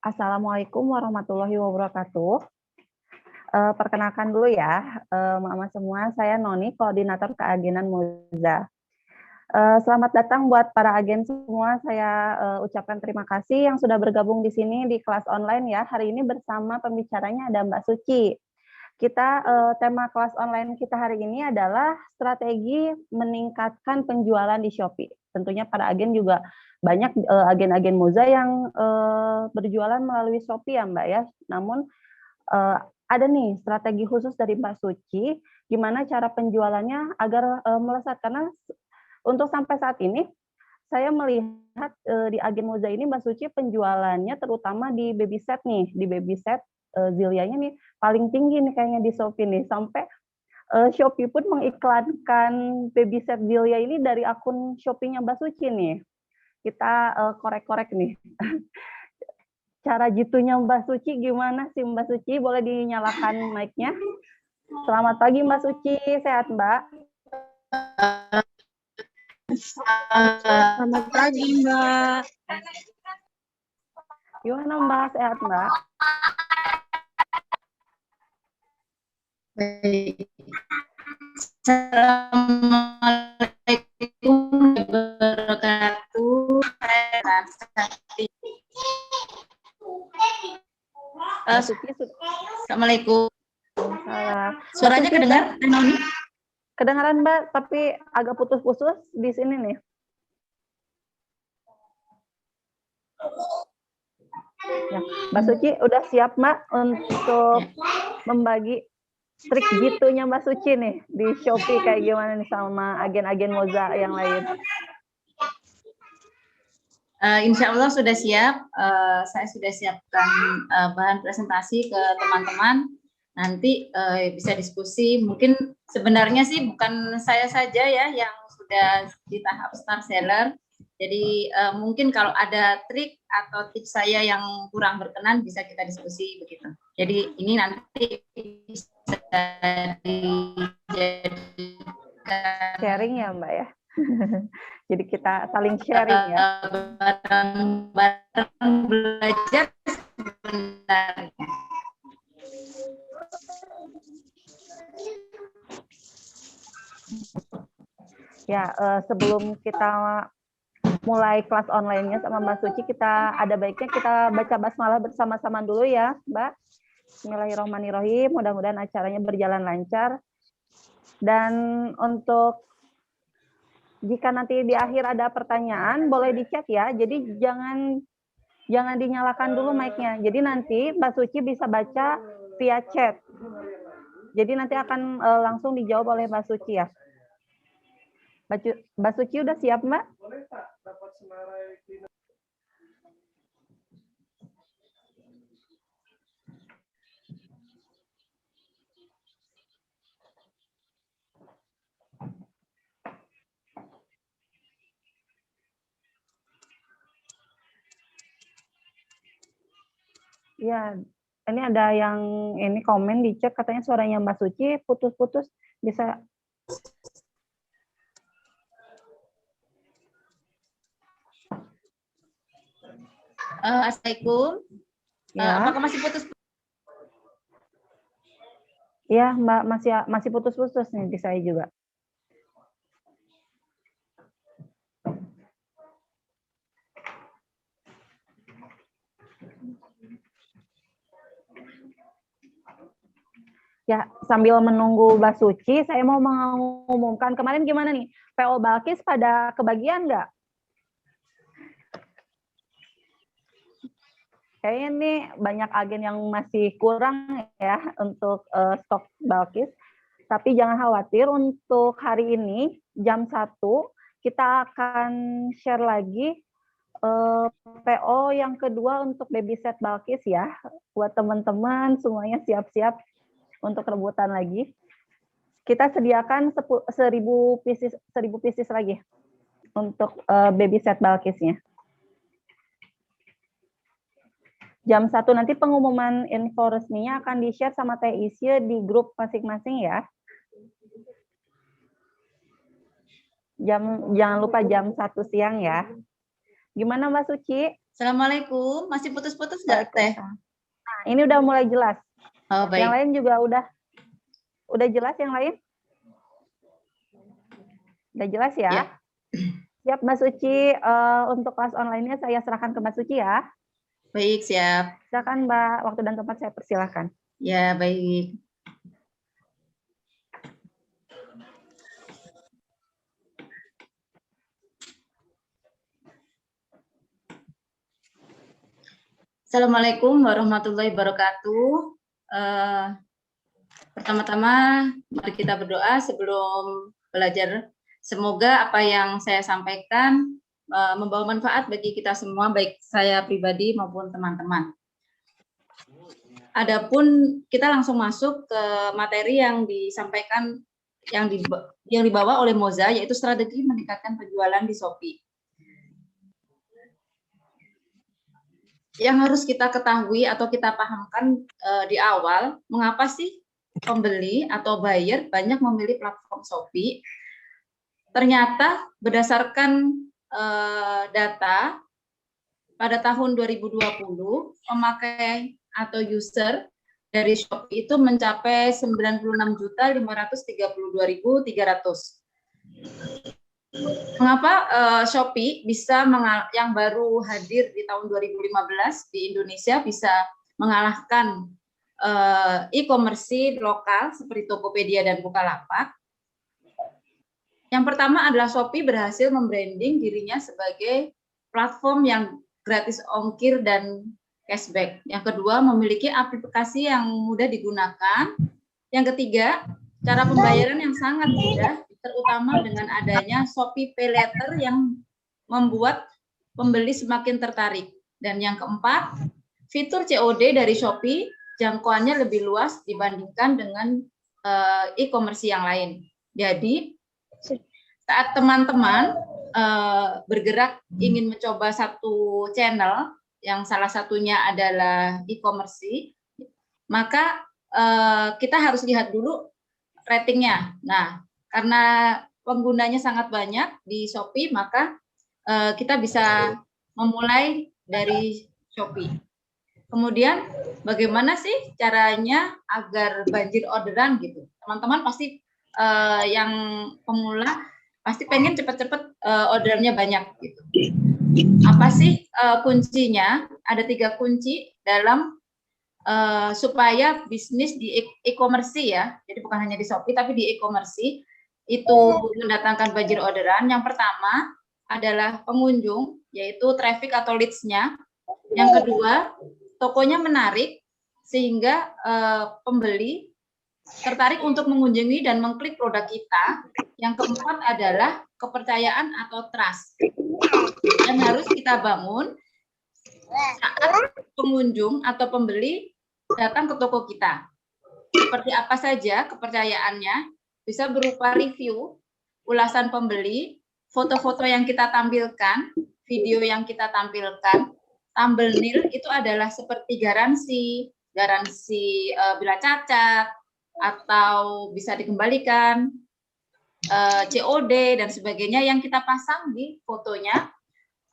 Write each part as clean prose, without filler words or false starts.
Assalamualaikum warahmatullahi wabarakatuh. Perkenalkan dulu ya, Mama semua, saya Noni, koordinator keagenan Moza. Selamat datang buat para agen semua. Saya ucapkan terima kasih yang sudah bergabung di sini di kelas online ya. Hari ini bersama pembicaranya ada Mbak Suci. Tema kelas online kita hari ini adalah strategi meningkatkan penjualan di Shopee. Tentunya para agen juga banyak agen-agen Moza yang berjualan melalui Shopee ya Mbak ya. Namun ada nih strategi khusus dari Mbak Suci, gimana cara penjualannya agar melesat. Karena untuk sampai saat ini saya melihat di agen Moza ini Mbak Suci penjualannya terutama di baby set nih, di baby set Zilianya nih paling tinggi nih kayaknya di Shopee nih, sampai Shopee pun mengiklankan baby set Zilia ini dari akun Shopee-nya Mbak Suci nih. Kita korek-korek nih. Cara jitunya Mbak Suci gimana sih Mbak Suci? Boleh dinyalakan mic-nya? Selamat pagi Mbak Suci, sehat Mbak? Selamat pagi Mbak. Gimana Mbak, sehat Mbak? Baik. Assalamualaikum warahmatullahi wabarakatuh. Assalamualaikum. Suaranya kedengar, Noni? Kedengaran Mbak, tapi agak putus-putus di sini nih. Ya, Mbak Suci udah siap Mbak untuk membagi trik jitunya Mbak Suci nih di Shopee kayak gimana nih sama agen-agen Moza yang lain? Insya Allah sudah siap. Saya sudah siapkan bahan presentasi ke teman-teman. Nanti bisa diskusi. Mungkin sebenarnya sih bukan saya saja ya yang sudah di tahap star seller. Jadi mungkin kalau ada trik atau tips saya yang kurang berkenan bisa kita diskusi begitu. Jadi ini nanti bisa dijadikan sharing ya Mbak ya. Jadi kita saling sharing ya. Bareng-bareng belajar sebenarnya. Ya, sebelum kita mulai kelas online-nya sama Mbak Suci, ada baiknya kita baca basmalah bersama-sama dulu ya, Mbak. Bismillahirrahmanirrahim. Mudah-mudahan acaranya berjalan lancar. Dan untuk jika nanti di akhir ada pertanyaan, boleh di chat ya. Jadi jangan dinyalakan dulu mic-nya. Jadi nanti Mbak Suci bisa baca via chat. Jadi nanti akan langsung dijawab oleh Mbak Suci ya. Mbak Suci udah siap, Mbak? Ya, ini ada yang komen di chat katanya suaranya Mbak Suci putus-putus, bisa. Assalamualaikum. Ya. Apakah masih putus? Iya, Mbak, masih putus-putus nih di saya juga. Ya, sambil menunggu Mbak Suci, saya mau mengumumkan kemarin gimana nih? PO Balkis pada kebagian nggak? Kayaknya nih banyak agen yang masih kurang ya untuk stok Balkis. Tapi jangan khawatir, untuk hari ini jam 1 kita akan share lagi PO yang kedua untuk baby set Balkis ya. Buat teman-teman semuanya siap-siap untuk rebutan lagi. Kita sediakan 1000 pieces lagi untuk baby set Balkisnya. Jam 1 nanti pengumuman info resminya akan di-share sama Teh Isya di grup masing-masing ya. Jangan lupa jam 1 siang ya. Gimana Mbak Suci? Assalamualaikum. Masih putus-putus nggak, Teh? Nah, ini udah mulai jelas. Oh, baik. Yang lain juga udah jelas yang lain? Udah jelas ya? Ya. Siap Mbak Suci, untuk kelas online-nya saya serahkan ke Mbak Suci ya. Baik, siap. Silakan Mbak, waktu dan tempat saya persilahkan. Ya, baik. Assalamualaikum warahmatullahi wabarakatuh. Pertama-tama mari kita berdoa sebelum belajar. Semoga apa yang saya sampaikan membawa manfaat bagi kita semua, baik saya pribadi maupun teman-teman. Adapun kita langsung masuk ke materi yang disampaikan, yang dibawa oleh Moza, yaitu strategi meningkatkan penjualan di Shopee. Yang harus kita ketahui atau kita pahamkan di awal, mengapa sih pembeli atau buyer banyak memilih platform Shopee? Ternyata berdasarkan data pada tahun 2020, pemakai atau user dari Shopee itu mencapai 96.532.300. Mengapa Shopee bisa yang baru hadir di tahun 2015 di Indonesia bisa mengalahkan e-commerce lokal seperti Tokopedia dan Bukalapak? Yang pertama adalah Shopee berhasil membranding dirinya sebagai platform yang gratis ongkir dan cashback. Yang kedua, memiliki aplikasi yang mudah digunakan. Yang ketiga, cara pembayaran yang sangat mudah, terutama dengan adanya Shopee Pay Later yang membuat pembeli semakin tertarik. Dan yang keempat, fitur COD dari Shopee jangkauannya lebih luas dibandingkan dengan e-commerce yang lain. Jadi, saat teman-teman bergerak ingin mencoba satu channel, yang salah satunya adalah e-commerce, maka kita harus lihat dulu ratingnya. Nah, karena penggunanya sangat banyak di Shopee, maka kita bisa memulai dari Shopee. Kemudian, bagaimana sih caranya agar banjir orderan gitu? Teman-teman pasti yang pemula pasti pengen cepat-cepat orderannya banyak gitu. Apa sih kuncinya? Ada 3 kunci dalam supaya bisnis di e-commerce ya, jadi bukan hanya di Shopee tapi di e-commerce itu mendatangkan banjir orderan. Yang pertama adalah pengunjung, yaitu traffic atau leads-nya. Yang kedua, tokonya menarik sehingga pembeli tertarik untuk mengunjungi dan mengklik produk kita. Yang keempat adalah kepercayaan atau trust yang harus kita bangun saat pengunjung atau pembeli datang ke toko kita. Seperti apa saja kepercayaannya? Bisa berupa review, ulasan pembeli, foto-foto yang kita tampilkan, video yang kita tampilkan, thumbnail itu adalah seperti garansi bila cacat atau bisa dikembalikan, COD dan sebagainya yang kita pasang di fotonya,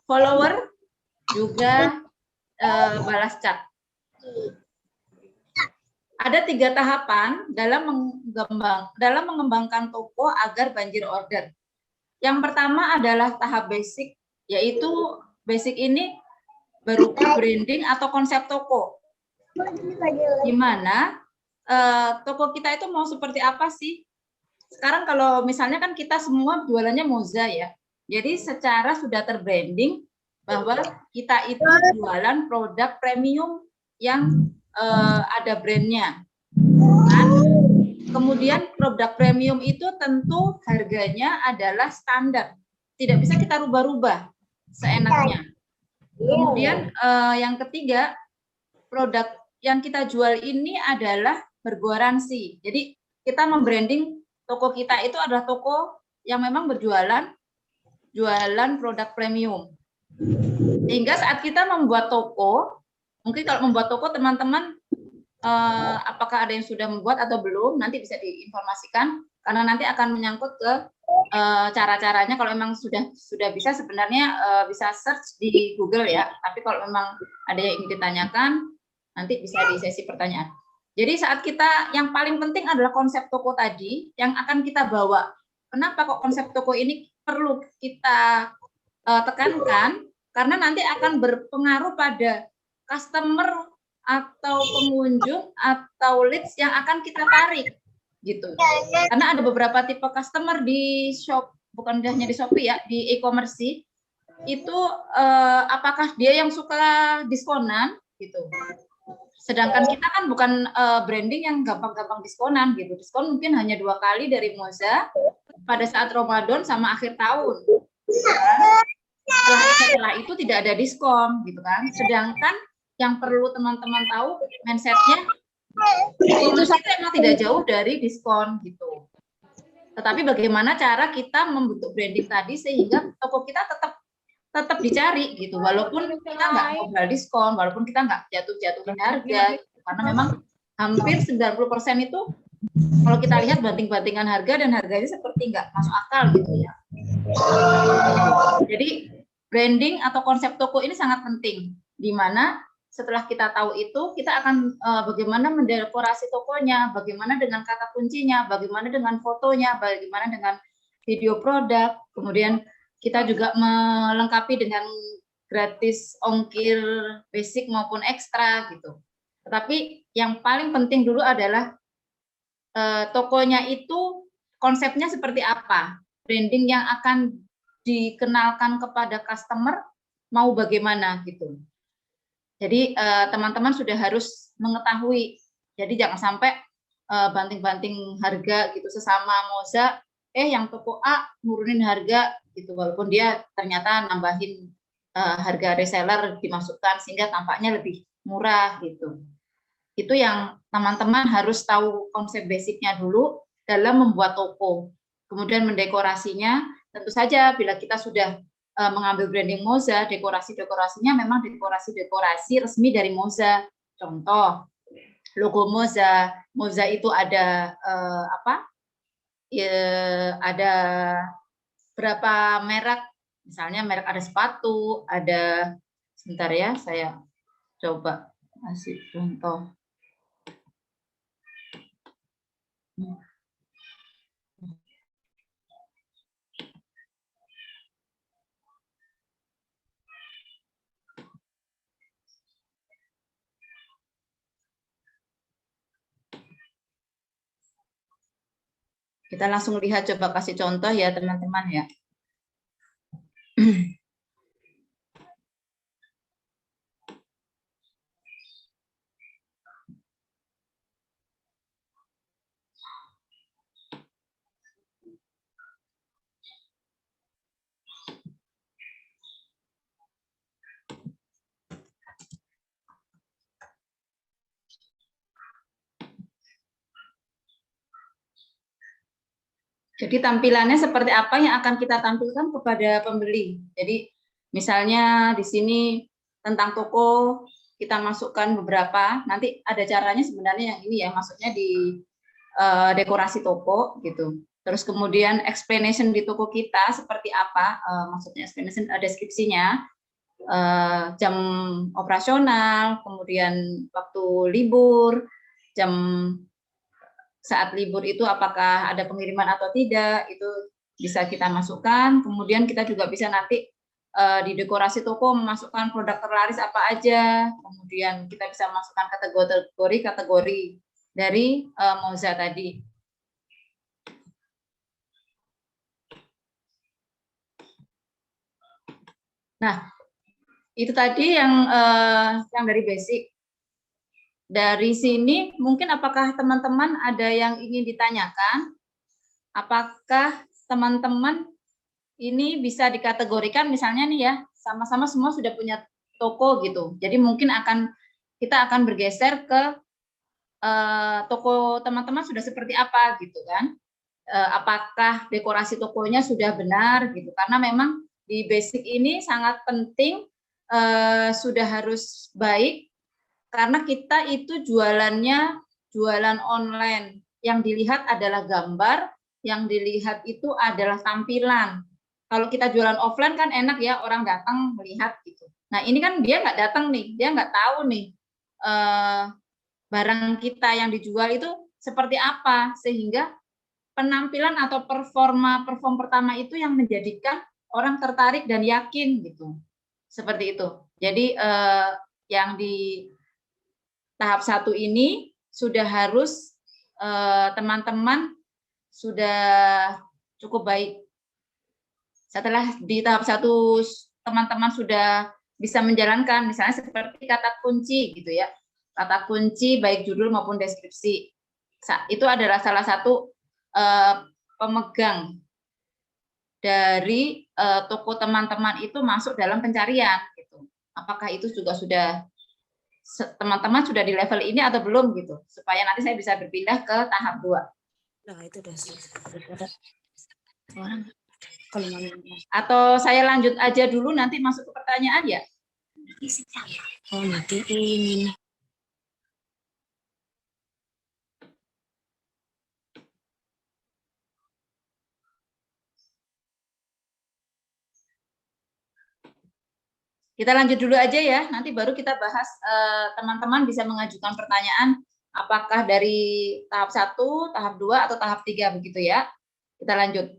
follower juga balas chat. Ada 3 tahapan dalam mengembangkan toko agar banjir order. Yang pertama adalah tahap basic, yaitu basic ini berupa branding atau konsep toko. Gimana toko kita itu mau seperti apa sih? Sekarang kalau misalnya kan kita semua jualannya Moza ya. Jadi secara sudah terbranding bahwa kita itu jualan produk premium yang ada brandnya. Kan? Kemudian produk premium itu tentu harganya adalah standar. Tidak bisa kita rubah-rubah seenaknya. Kemudian yang ketiga, produk yang kita jual ini adalah bergaransi. Jadi kita membranding toko kita itu adalah toko yang memang jualan produk premium. Sehingga saat kita membuat toko, mungkin kalau membuat toko teman-teman apakah ada yang sudah membuat atau belum, nanti bisa diinformasikan karena nanti akan menyangkut ke cara-caranya kalau memang sudah bisa sebenarnya bisa search di Google ya. Tapi kalau memang ada yang ingin ditanyakan, nanti bisa di sesi pertanyaan. Jadi saat kita yang paling penting adalah konsep toko tadi yang akan kita bawa. Kenapa kok konsep toko ini perlu kita tekankan? Karena nanti akan berpengaruh pada customer atau pengunjung atau leads yang akan kita tarik gitu. Karena ada beberapa tipe customer di shop, bukan hanya di Shopee ya, di e-commerce itu apakah dia yang suka diskonan gitu. Sedangkan kita kan bukan branding yang gampang-gampang diskonan gitu. Diskon mungkin hanya 2 kali dari Moza pada saat Ramadan sama akhir tahun. Setelah itu tidak ada diskon gitu kan. Sedangkan yang perlu teman-teman tahu mindsetnya itu memang tidak jauh dari diskon gitu. Tetapi bagaimana cara kita membentuk branding tadi sehingga toko kita tetap dicari gitu, walaupun kita nggak ngobrol diskon, walaupun kita nggak jatuhin harga, gitu. Karena memang hampir 90% itu kalau kita lihat banting-bantingan harga dan harganya seperti nggak masuk akal gitu ya. Jadi branding atau konsep toko ini sangat penting, di mana setelah kita tahu itu, kita akan bagaimana mendekorasi tokonya, bagaimana dengan kata kuncinya, bagaimana dengan fotonya, bagaimana dengan video produk, kemudian kita juga melengkapi dengan gratis ongkir basic maupun ekstra gitu. Tetapi yang paling penting dulu adalah tokonya itu konsepnya seperti apa, branding yang akan dikenalkan kepada customer mau bagaimana gitu. Jadi teman-teman sudah harus mengetahui. Jadi jangan sampai banting-banting harga gitu sesama Moza, yang toko A nurunin harga gitu, walaupun dia ternyata nambahin harga reseller dimasukkan sehingga tampaknya lebih murah gitu. Itu yang teman-teman harus tahu konsep basicnya dulu dalam membuat toko. Kemudian mendekorasinya, tentu saja bila kita sudah mengambil branding Moza, dekorasinya memang dekorasi resmi dari Moza. Contoh, logo Moza. Moza itu ada ada berapa merek, misalnya merek ada sepatu, ada, sebentar ya, saya coba kasih contoh. Kita langsung lihat, coba kasih contoh ya teman-teman ya. Jadi tampilannya seperti apa yang akan kita tampilkan kepada pembeli. Jadi misalnya di sini tentang toko kita masukkan beberapa, nanti ada caranya sebenarnya yang ini ya, maksudnya di dekorasi toko gitu. Terus kemudian explanation di toko kita seperti apa, maksudnya explanation deskripsinya, jam operasional, kemudian waktu libur, jam saat libur itu apakah ada pengiriman atau tidak, itu bisa kita masukkan. Kemudian kita juga bisa nanti di dekorasi toko memasukkan produk terlaris apa aja. Kemudian kita bisa masukkan kategori dari Moza tadi. Nah, itu tadi yang dari basic. Dari sini mungkin apakah teman-teman ada yang ingin ditanyakan? Apakah teman-teman ini bisa dikategorikan misalnya nih ya, sama-sama semua sudah punya toko gitu. Jadi mungkin kita akan bergeser ke toko teman-teman sudah seperti apa gitu kan. Apakah dekorasi tokonya sudah benar gitu. Karena memang di basic ini sangat penting, sudah harus baik. Karena kita itu jualannya jualan online, yang dilihat adalah gambar, yang dilihat itu adalah tampilan. Kalau kita jualan offline kan enak ya, orang datang melihat gitu. Nah ini kan dia nggak datang nih, dia nggak tahu nih barang kita yang dijual itu seperti apa, sehingga penampilan atau perform pertama itu yang menjadikan orang tertarik dan yakin gitu. Seperti itu. Jadi yang di tahap 1 ini sudah harus teman-teman sudah cukup baik. Setelah di tahap 1 teman-teman sudah bisa menjalankan, misalnya seperti kata kunci gitu ya, kata kunci baik judul maupun deskripsi. Itu adalah salah satu pemegang dari toko teman-teman itu masuk dalam pencarian. Gitu. Apakah itu juga sudah teman-teman sudah di level ini atau belum gitu, supaya nanti saya bisa berpindah ke tahap 2. Nah, itu udah atau saya lanjut aja dulu nanti masuk ke pertanyaan ya. Oh, nanti ini nih. Kita lanjut dulu aja ya, nanti baru kita bahas teman-teman bisa mengajukan pertanyaan apakah dari tahap 1, tahap 2, atau tahap 3 begitu ya. Kita lanjut.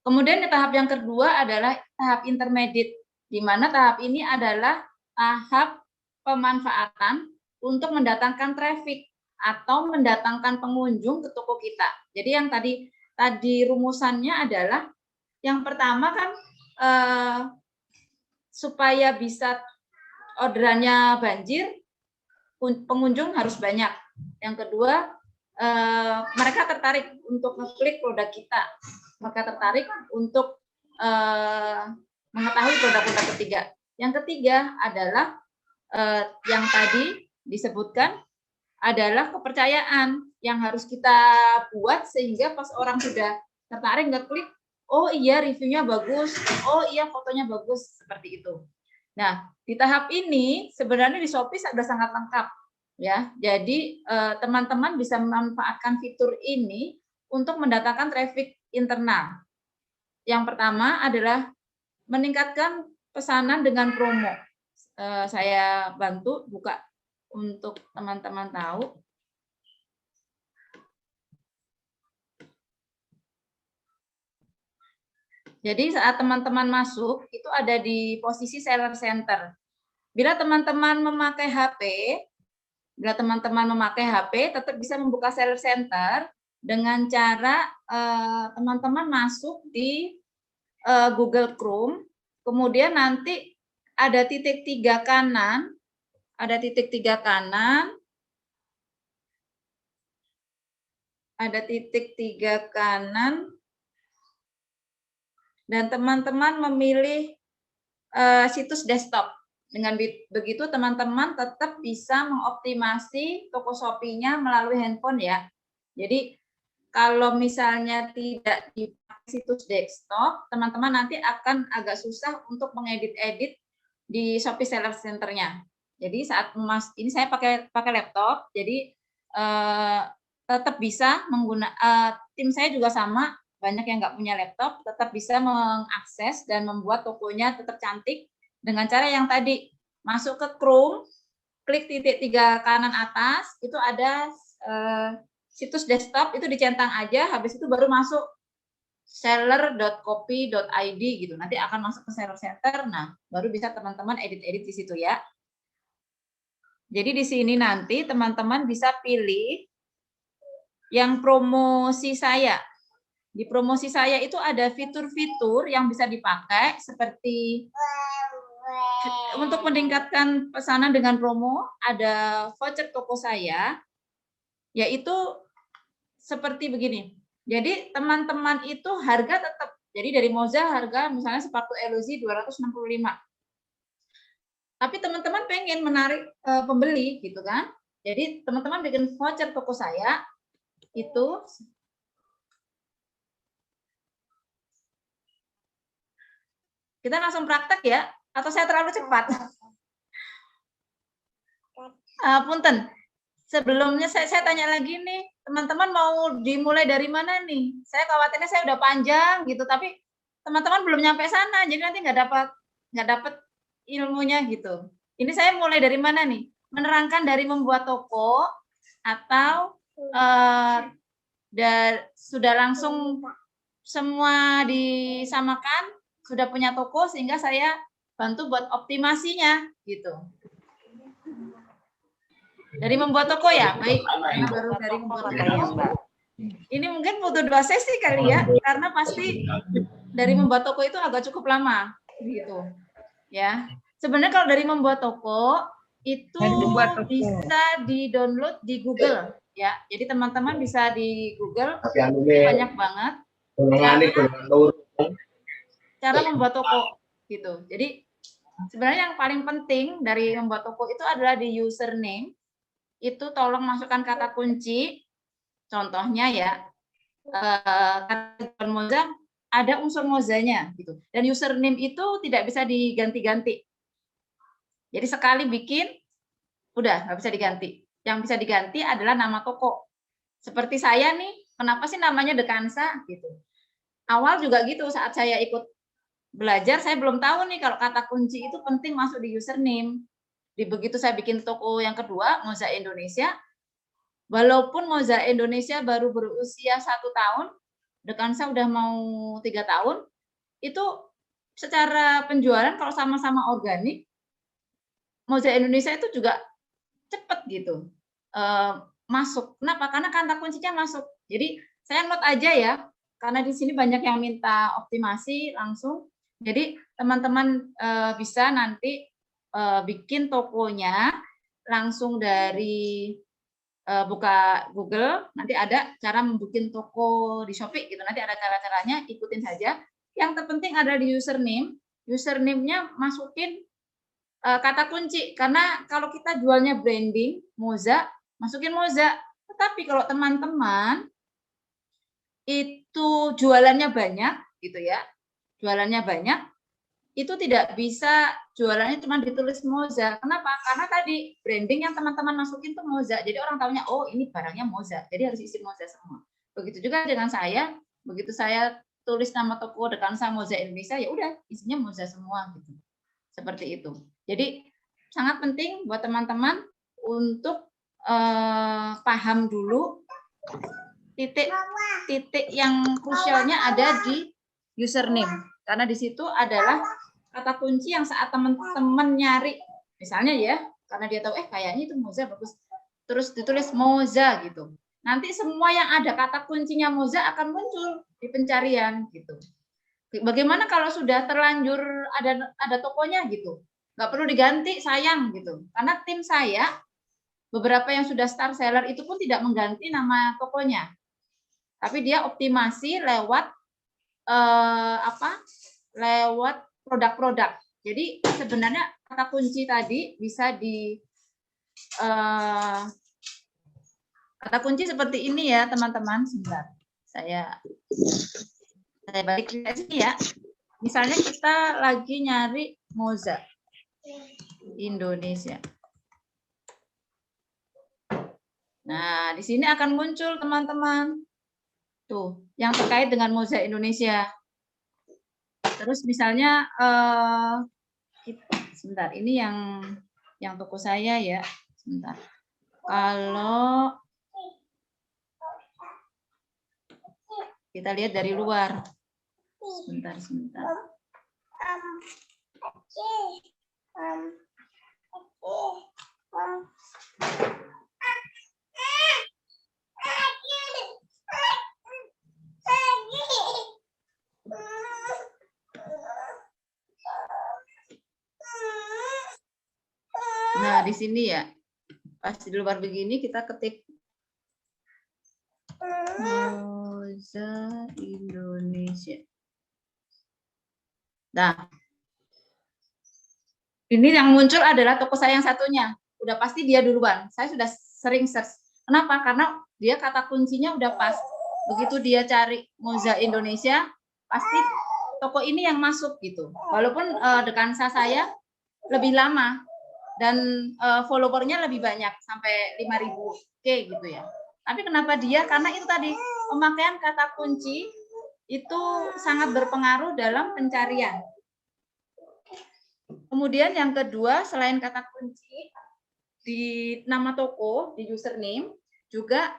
Kemudian tahap yang kedua adalah tahap intermediate, di mana tahap ini adalah tahap pemanfaatan untuk mendatangkan traffic atau mendatangkan pengunjung ke toko kita. Jadi yang tadi rumusannya adalah yang pertama kan supaya bisa orderannya banjir, pengunjung harus banyak. Yang kedua, mereka tertarik untuk ngeklik produk kita. Mereka tertarik untuk mengetahui produk-produk ketiga. Yang ketiga adalah yang tadi disebutkan adalah kepercayaan yang harus kita buat sehingga pas orang sudah tertarik ngeklik, oh iya reviewnya bagus, oh iya fotonya bagus, seperti itu. Nah, di tahap ini sebenarnya di Shopee sudah sangat lengkap ya. Jadi teman-teman bisa memanfaatkan fitur ini untuk mendatangkan traffic internal. Yang pertama adalah meningkatkan pesanan dengan promo. Saya bantu buka untuk teman-teman tahu. Jadi saat teman-teman masuk, itu ada di posisi seller center. Bila teman-teman memakai HP, tetap bisa membuka seller center dengan cara teman-teman masuk di Google Chrome, kemudian nanti ada titik 3 kanan, dan teman-teman memilih situs desktop. Dengan begitu teman-teman tetap bisa mengoptimasi toko Shopee-nya melalui handphone ya. Jadi kalau misalnya tidak di situs desktop, teman-teman nanti akan agak susah untuk mengedit-edit di Shopee Seller Center-nya. Jadi saat ini saya pakai laptop, jadi tetap bisa menggunakan tim saya juga sama, banyak yang nggak punya laptop, tetap bisa mengakses dan membuat tokonya tetap cantik dengan cara yang tadi, masuk ke Chrome, klik titik 3 kanan atas, itu ada situs desktop, itu dicentang aja, habis itu baru masuk seller.copy.id gitu. Nanti akan masuk ke seller center, nah baru bisa teman-teman edit-edit di situ ya. Jadi di sini nanti teman-teman bisa pilih yang promosi saya. Di promosi saya itu ada fitur-fitur yang bisa dipakai seperti untuk meningkatkan pesanan dengan promo, ada voucher toko saya, yaitu seperti begini. Jadi teman-teman itu harga tetap, jadi dari Moza harga misalnya sepatu Elusi 265. Tapi teman-teman pengen menarik pembeli gitu kan. Jadi teman-teman bikin voucher toko saya itu kita langsung praktek ya, atau saya terlalu cepat? Punten, sebelumnya saya tanya lagi nih, teman-teman mau dimulai dari mana nih? Saya khawatirnya saya udah panjang gitu, tapi teman-teman belum nyampe sana, jadi nanti nggak dapat ilmunya gitu. Ini saya mulai dari mana nih? Menerangkan dari membuat toko atau sudah langsung semua disamakan, sudah punya toko sehingga saya bantu buat optimasinya gitu. Dari membuat toko ya, baik. Karena baru dari membuat toko. Ini mungkin butuh 2 sesi kali ya, karena pasti dari membuat toko itu agak cukup lama, gitu. Ya, sebenarnya kalau dari membuat toko itu bisa di-download di Google, ya. Jadi teman-teman bisa di Google, banyak banget cara membuat toko, gitu. Jadi sebenarnya yang paling penting dari membuat toko itu adalah di username. Itu tolong masukkan kata kunci, contohnya ya, kata Moza ada unsur Mozanya gitu. Dan username itu tidak bisa diganti-ganti. Jadi sekali bikin, udah nggak bisa diganti. Yang bisa diganti adalah nama toko. Seperti saya nih, kenapa sih namanya Dekansa gitu. Awal juga gitu, saat saya ikut belajar, saya belum tahu nih kalau kata kunci itu penting masuk di username. Begitu saya bikin toko yang kedua, Moza Indonesia, walaupun Moza Indonesia baru berusia 1 tahun, Dekansa udah mau 3 tahun, itu secara penjualan kalau sama-sama organik, Moza Indonesia itu juga cepet gitu masuk. Kenapa? Karena kata kuncinya masuk. Jadi saya note aja ya, karena di sini banyak yang minta optimasi langsung. Jadi teman-teman bisa nanti bikin tokonya langsung dari buka Google, nanti ada cara membuat toko di Shopee gitu, nanti ada cara-caranya, ikutin saja. Yang terpenting ada di username-nya masukin kata kunci, karena kalau kita jualnya branding Moza, masukin Moza. Tetapi kalau teman-teman itu jualannya banyak gitu ya, jualannya banyak, itu tidak bisa jualannya cuma ditulis Moza. Kenapa? Karena tadi branding yang teman-teman masukin tuh Moza. Jadi orang tahunya, oh ini barangnya Moza. Jadi harus isi Moza semua. Begitu juga dengan saya. Begitu saya tulis nama toko Dekansa Moza Indonesia, ya udah isinya Moza semua gitu. Seperti itu. Jadi sangat penting buat teman-teman untuk paham dulu titik yang krusialnya ada di username. Karena di situ adalah kata kunci yang saat teman-teman nyari, misalnya ya, karena dia tahu kayaknya itu Moza bagus, terus ditulis Moza gitu. Nanti semua yang ada kata kuncinya Moza akan muncul di pencarian gitu. Bagaimana kalau sudah terlanjur ada tokonya gitu, nggak perlu diganti, sayang gitu. Karena tim saya beberapa yang sudah star seller itu pun tidak mengganti nama tokonya, tapi dia optimasi lewat lewat produk-produk. Jadi sebenarnya kata kunci tadi bisa kata kunci seperti ini ya teman-teman. Sebentar, saya balik ke sini ya. Misalnya kita lagi nyari Moza Indonesia. Nah, di sini akan muncul teman-teman. Tuh, yang terkait dengan Moza Indonesia. Terus misalnya sebentar, ini yang toko saya ya. Sebentar. Kalau kita lihat dari luar. Sebentar. Nah, di sini ya, pas di luar begini kita ketik Moza Indonesia. Nah, ini yang muncul adalah toko saya yang satunya. Udah pasti dia duluan. Saya sudah sering search. Kenapa? Karena dia kata kuncinya udah pas. Begitu dia cari Moza Indonesia, pasti toko ini yang masuk gitu. Walaupun Dekansa saya lebih lama dan followernya lebih banyak sampai 5.000 gitu ya. Tapi kenapa dia? Karena itu tadi pemakaian kata kunci itu sangat berpengaruh dalam pencarian. Kemudian yang kedua, selain kata kunci di nama toko, di username, juga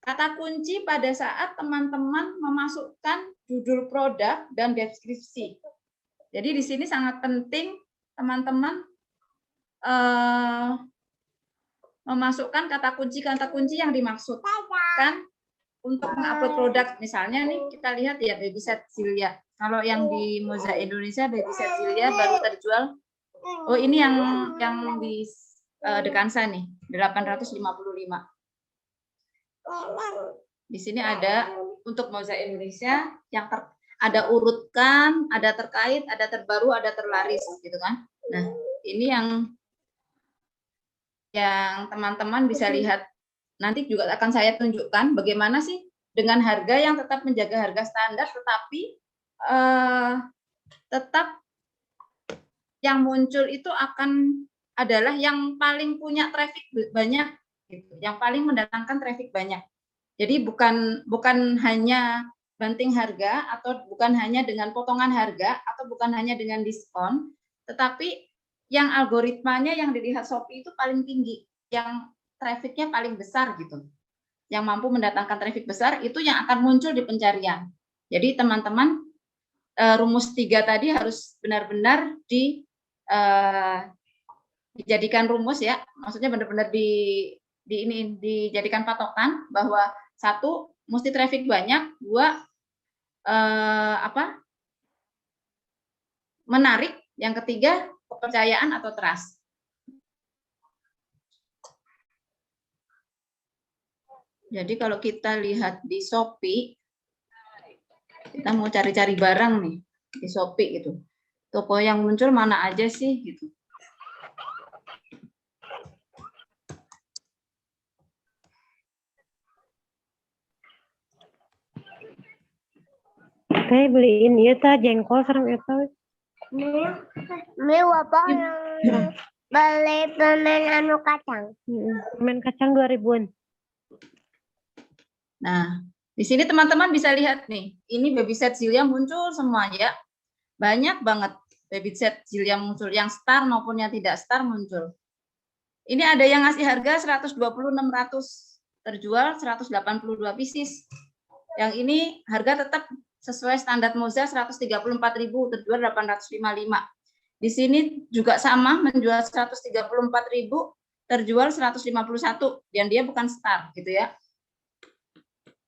kata kunci pada saat teman-teman memasukkan judul produk dan deskripsi. Jadi di sini sangat penting teman-teman memasukkan kata kunci yang dimaksudkan untuk mengupload produk. Misalnya nih kita lihat ya baby set Zilia. Kalau yang di Moza Indonesia baby set Zilia baru terjual. Oh ini yang di Dekansa nih 855. Di sini ada untuk Moza Indonesia yang ada urutkan, ada terkait, ada terbaru, ada terlaris gitu kan. Nah, ini yang teman-teman bisa lihat. Nanti juga akan saya tunjukkan bagaimana sih dengan harga yang tetap menjaga harga standar, tetapi tetap yang muncul itu adalah yang paling punya traffic banyak, gitu, yang paling mendatangkan traffic banyak. Jadi bukan hanya banting harga atau bukan hanya dengan potongan harga atau bukan hanya dengan diskon, tetapi yang algoritmanya yang dilihat Shopee itu paling tinggi, yang trafficnya paling besar gitu. Yang mampu mendatangkan traffic besar itu yang akan muncul di pencarian. Jadi teman-teman rumus 3 tadi harus benar-benar dijadikan rumus ya, maksudnya benar-benar dijadikan patokan bahwa 1 mesti traffic banyak, 2 menarik, yang ketiga kepercayaan atau trust. Jadi kalau kita lihat di Shopee, kita mau cari-cari barang nih di Shopee gitu. Toko yang muncul mana aja sih gitu. Saya beliin ya ta jengkol sareng eta. Apa yang beli permen anu kacang? Permen kacang 2000-an. Nah, di sini teman-teman bisa lihat nih, ini baby set Zilia muncul semua ya. Banyak banget baby set Zilia muncul, yang star maupun yang tidak star muncul. Ini ada yang ngasih harga 120.600, terjual 182 pieces. Yang ini harga tetap sesuai standar Moza 134.000, terjual 855. Di sini juga sama, menjual 134.000, terjual 151, dan dia bukan star gitu ya.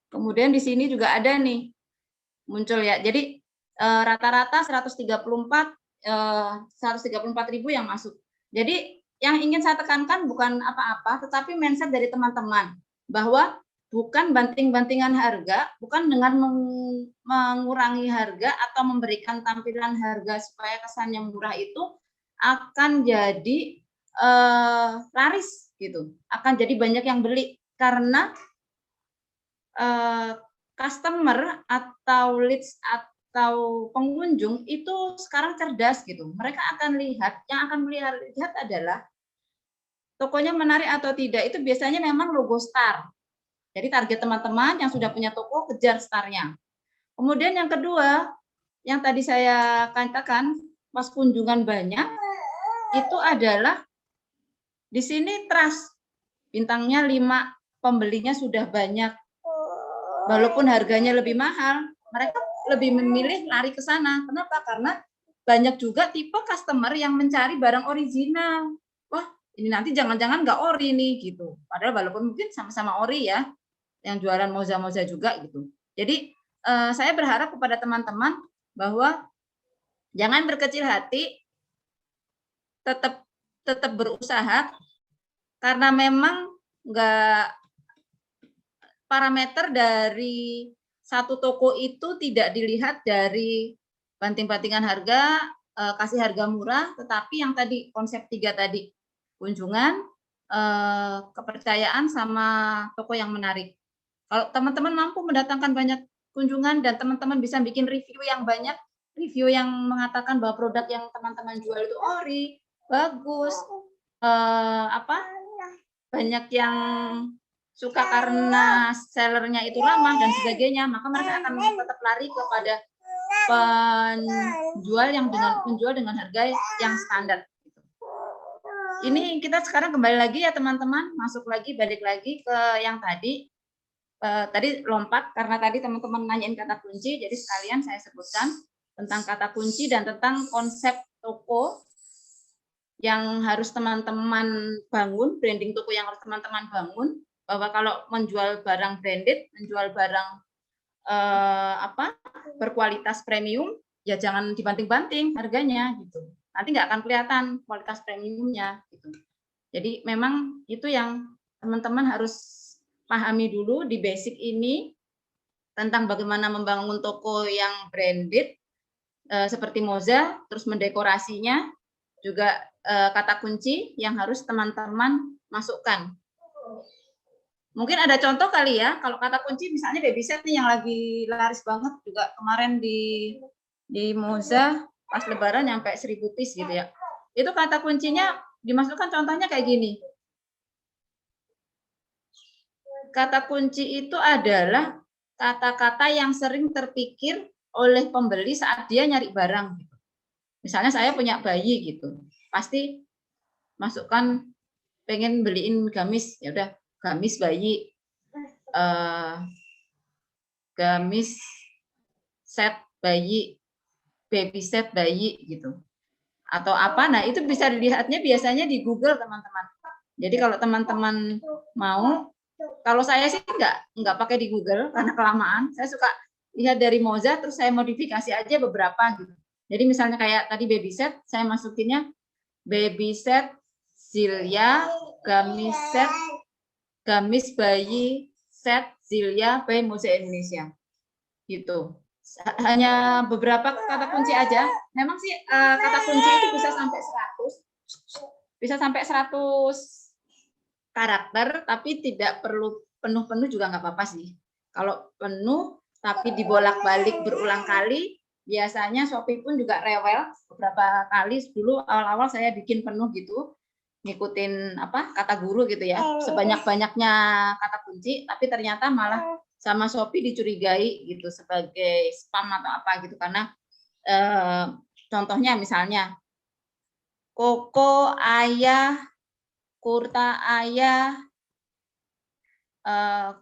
Kemudian di sini juga ada nih muncul ya. Jadi rata-rata 134.000 yang masuk. Jadi yang ingin saya tekankan bukan apa-apa, tetapi mindset dari teman-teman bahwa bukan banting-bantingan harga, bukan dengan mengurangi harga atau memberikan tampilan harga supaya kesannya murah itu akan jadi laris gitu, akan jadi banyak yang beli karena customer atau leads atau pengunjung itu sekarang cerdas gitu. Mereka akan lihat, yang akan lihat adalah tokonya menarik atau tidak. Itu biasanya memang logo star. Jadi target teman-teman yang sudah punya toko kejar starnya. Kemudian yang kedua, yang tadi saya katakan pas kunjungan banyak, itu adalah di sini trust. Bintangnya 5, pembelinya sudah banyak. Walaupun harganya lebih mahal, mereka lebih memilih lari ke sana. Kenapa? Karena banyak juga tipe customer yang mencari barang original. Wah, ini nanti jangan-jangan nggak ori nih gitu. Padahal walaupun mungkin sama-sama ori ya, yang jualan moza-moza juga gitu. Jadi saya berharap kepada teman-teman bahwa jangan berkecil hati, tetap berusaha, karena memang nggak, parameter dari satu toko itu tidak dilihat dari banting-bantingan harga, kasih harga murah, tetapi yang tadi konsep 3 tadi, kunjungan, kepercayaan, sama toko yang menarik. Kalau teman-teman mampu mendatangkan banyak kunjungan dan teman-teman bisa bikin review yang banyak, review yang mengatakan bahwa produk yang teman-teman jual itu ori, bagus, banyak yang suka karena sellernya itu ramah dan sebagainya, maka mereka akan tetap lari kepada penjual yang menjual dengan harga yang standar. Ini kita sekarang kembali lagi ya teman-teman, balik lagi ke yang tadi. Tadi lompat karena tadi teman-teman nanyain kata kunci, jadi sekalian saya sebutkan tentang kata kunci dan tentang konsep toko yang harus teman-teman bangun, branding toko yang harus teman-teman bangun, bahwa kalau menjual barang branded, menjual barang berkualitas premium, ya jangan dibanting-banting harganya gitu. Nanti nggak akan kelihatan kualitas premiumnya gitu. Jadi memang itu yang teman-teman harus pahami dulu di basic ini tentang bagaimana membangun toko yang branded seperti Moza, terus mendekorasinya juga kata kunci yang harus teman-teman masukkan. Mungkin ada contoh kali ya, kalau kata kunci misalnya baby set nih yang lagi laris banget juga kemarin di Moza pas lebaran nyampe 1000 piece gitu ya. Itu kata kuncinya dimasukkan contohnya kayak gini. Kata kunci itu adalah kata-kata yang sering terpikir oleh pembeli saat dia nyari barang. Misalnya saya punya bayi gitu, pasti masukkan pengen beliin gamis, ya udah gamis bayi, gamis set bayi, baby set bayi gitu, atau apa. Nah itu bisa dilihatnya biasanya di Google teman-teman. Jadi kalau teman-teman mau, kalau saya sih nggak pakai di Google karena kelamaan. Saya suka lihat dari Moza, terus saya modifikasi aja beberapa gitu. Jadi misalnya kayak tadi baby set, saya masukinnya baby set Zilya, gamis set, gamis bayi set Zilya by Moza Indonesia. Gitu. Hanya beberapa kata kunci aja. Memang sih kata kunci itu bisa sampai 100. Bisa sampai 100 karakter, tapi tidak perlu penuh-penuh juga nggak apa-apa sih. Kalau penuh, tapi dibolak-balik berulang kali, biasanya Shopee pun juga rewel. Beberapa kali dulu awal-awal saya bikin penuh gitu, ngikutin kata guru gitu ya, sebanyak-banyaknya kata kunci, tapi ternyata malah sama Shopee dicurigai gitu sebagai spam atau apa gitu, karena contohnya misalnya koko ayah, kurta ayah,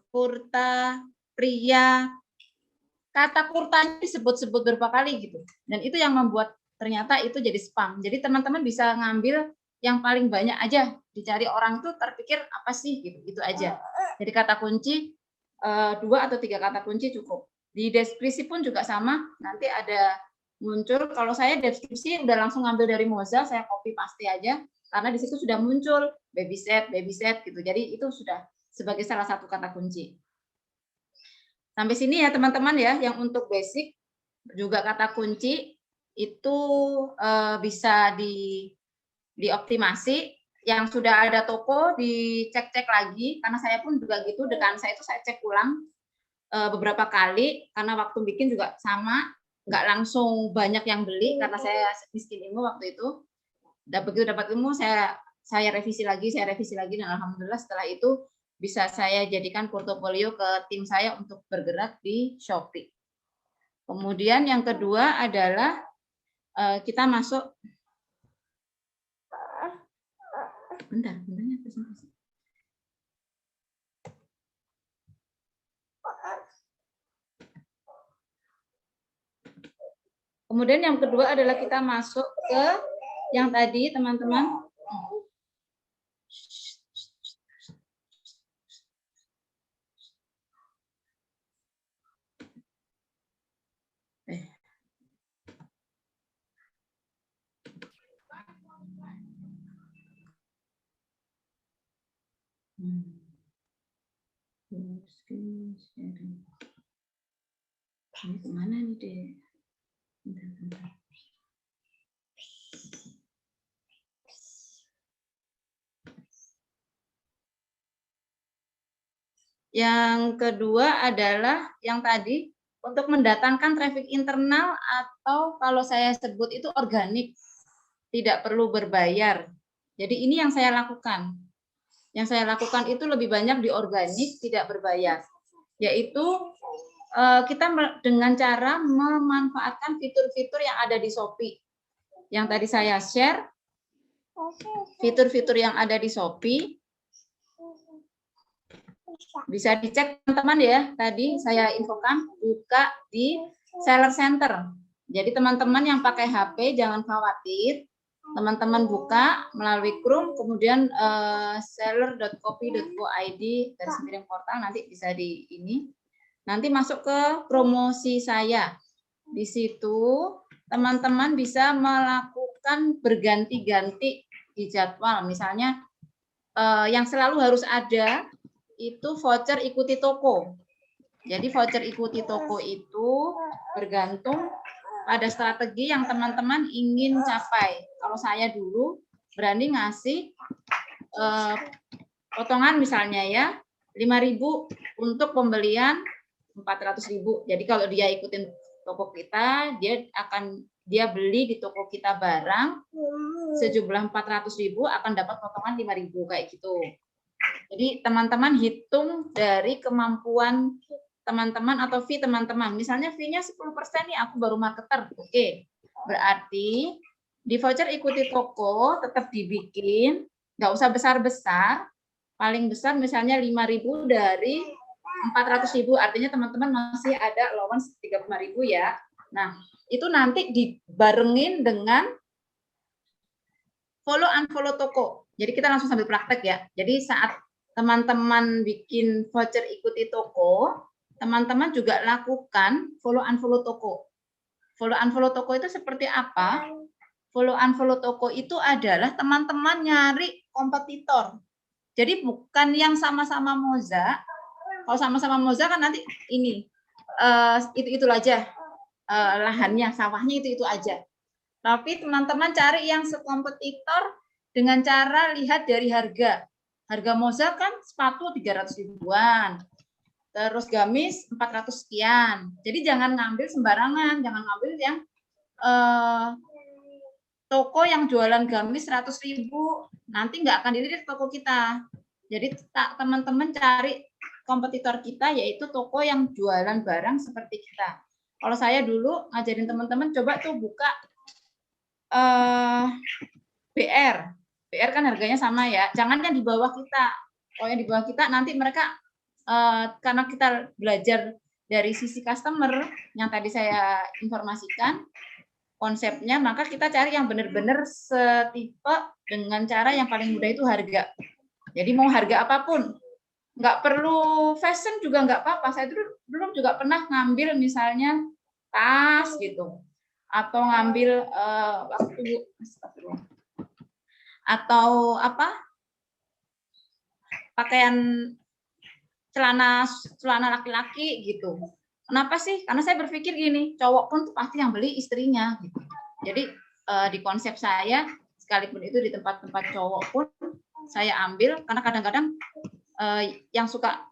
kurta pria, kata kurtanya disebut-sebut beberapa kali gitu, dan itu yang membuat ternyata itu jadi spam. Jadi teman-teman bisa ngambil yang paling banyak aja, dicari orang itu terpikir apa sih gitu, itu aja. Jadi kata kunci 2 atau 3 kata kunci cukup. Di deskripsi pun juga sama, nanti ada muncul. Kalau saya deskripsi udah langsung ngambil dari Moza, saya copy paste aja, karena di situ sudah muncul baby set gitu. Jadi itu sudah sebagai salah satu kata kunci. Sampai sini ya teman-teman ya, yang untuk basic juga kata kunci itu bisa dioptimasi. Yang sudah ada toko dicek-cek lagi, karena saya pun juga gitu, dengan saya itu saya cek ulang beberapa kali, karena waktu bikin juga sama, nggak langsung banyak yang beli karena saya miskin ilmu waktu itu. Begitu dapat ilmu saya revisi lagi, dan alhamdulillah setelah itu bisa saya jadikan portofolio ke tim saya untuk bergerak di Shopee. Kemudian yang kedua adalah kita masuk, bentarnya presentasi. Kemudian yang kedua adalah kita masuk ke yang tadi teman-teman. Ini kemana nih deh? Bentar. Yang kedua adalah yang tadi untuk mendatangkan traffic internal atau kalau saya sebut itu organik. tidak perlu berbayar. Jadi ini yang saya lakukan. Yang saya lakukan itu lebih banyak di organik, tidak berbayar. Yaitu kita dengan cara memanfaatkan fitur-fitur yang ada di Shopee. Yang tadi saya share, fitur-fitur yang ada di Shopee, bisa dicek teman-teman ya. Tadi saya infokan buka di Seller Center. Jadi teman-teman yang pakai HP jangan khawatir. Teman-teman buka melalui Chrome, kemudian seller.copy.co.id garis miring portal, nanti bisa di ini. Nanti masuk ke promosi saya. Di situ teman-teman bisa melakukan berganti-ganti di jadwal. Misalnya yang selalu harus ada itu voucher ikuti toko. Jadi voucher ikuti toko itu bergantung pada strategi yang teman-teman ingin capai. Kalau saya dulu berani ngasih potongan misalnya ya 5.000 untuk pembelian 400.000. Jadi kalau dia ikutin toko kita, dia beli di toko kita barang sejumlah 400.000 akan dapat potongan 5.000 kayak gitu. Jadi teman-teman hitung dari kemampuan teman-teman atau fee teman-teman. Misalnya fee-nya 10% nih, aku baru marketer. Oke. Berarti di voucher ikuti toko tetap dibikin, nggak usah besar-besar. Paling besar misalnya 5.000 dari 400.000, artinya teman-teman masih ada allowance 35.000 ya. Nah, itu nanti dibarengin dengan follow unfollow toko. Jadi kita langsung sambil praktek ya. Jadi saat teman-teman bikin voucher ikuti toko, teman-teman juga lakukan follow unfollow toko. Follow unfollow toko itu seperti apa? Follow unfollow toko itu adalah teman-teman nyari kompetitor. Jadi bukan yang sama-sama Moza. Kalau sama-sama Moza kan nanti ini itu aja lahannya, sawahnya itu aja. Tapi teman-teman cari yang sekompetitor dengan cara lihat dari harga. Harga Moza kan sepatu 300 ribuan. Terus gamis 400 sekian. Jadi jangan ngambil sembarangan, jangan ngambil yang toko yang jualan gamis 100.000, nanti nggak akan dilirik toko kita. Jadi teman-teman cari kompetitor kita, yaitu toko yang jualan barang seperti kita. Kalau saya dulu ngajarin teman-teman coba tuh buka BR. BR kan harganya sama ya. Jangan yang di bawah kita. Kalau yang di bawah kita nanti mereka karena kita belajar dari sisi customer yang tadi saya informasikan konsepnya, maka kita cari yang benar-benar setipe dengan cara yang paling mudah itu harga. Jadi mau harga apapun. Nggak perlu fashion juga nggak apa-apa. Saya dulu juga pernah ngambil misalnya tas gitu, atau ngambil atau apa pakaian celana laki-laki gitu. Kenapa sih? Karena saya berpikir gini, cowok pun tuh pasti yang beli istrinya gitu. Jadi di konsep saya, sekalipun itu di tempat-tempat cowok pun saya ambil, karena kadang-kadang yang suka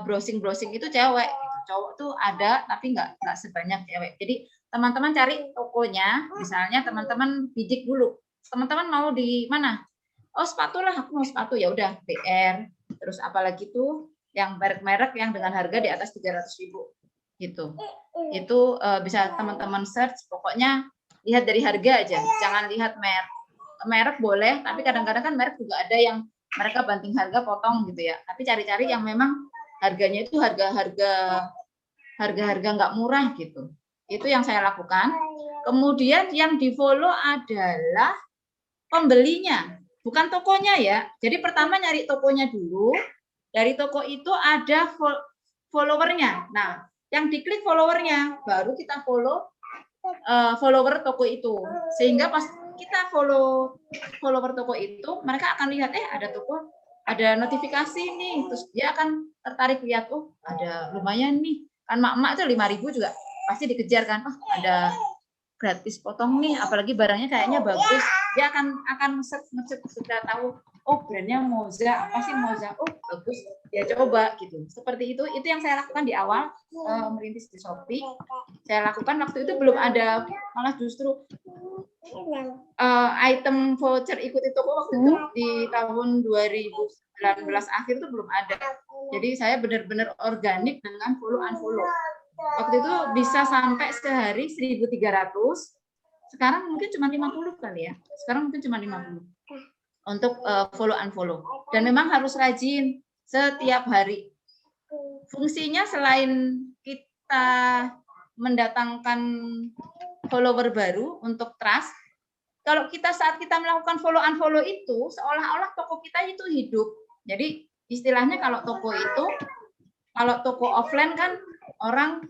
browsing itu cewek, cowok tuh ada tapi nggak sebanyak cewek. Jadi teman-teman cari tokonya, misalnya teman-teman bidik dulu, teman-teman mau di mana? Oh sepatu lah, aku mau sepatu, ya udah BR. Terus apalagi tuh yang merek-merek yang dengan harga di atas 300.000 gitu. Itu bisa teman-teman search, pokoknya lihat dari harga aja, jangan lihat merek. Merek boleh, tapi kadang-kadang kan merek juga ada yang mereka banting harga potong gitu ya. Tapi cari-cari yang memang harganya itu harga-harga nggak murah gitu. Itu yang saya lakukan. Kemudian yang di-follow adalah pembelinya, bukan tokonya ya. Jadi pertama nyari tokonya dulu. Dari toko itu ada followernya. Nah, yang diklik followernya, baru kita follow follower toko itu. Sehingga pas kita follower toko itu, mereka akan lihat ada toko, ada notifikasi nih, terus dia akan tertarik lihat, oh ada lumayan nih, kan mak-mak tuh 5.000 juga pasti dikejar kan, oh ada gratis potong nih, apalagi barangnya kayaknya bagus, dia akan nge-search sudah tahu, oh brandnya Moza, apa sih Moza, oh bagus, dia coba gitu. Seperti itu yang saya lakukan di awal merintis di Shopee. Saya lakukan waktu itu belum ada, malah justru item voucher ikuti toko waktu itu di tahun 2019 akhir itu belum ada. Jadi saya benar-benar organik dengan follow unfollow. Waktu itu bisa sampai sehari 1.300. Sekarang mungkin cuma 50 kali ya. Sekarang mungkin cuma 50 untuk follow unfollow. Dan memang harus rajin setiap hari. Fungsinya selain kita mendatangkan follower baru untuk trust, kalau kita saat kita melakukan follow unfollow itu seolah-olah toko kita itu hidup. Jadi istilahnya kalau toko offline kan orang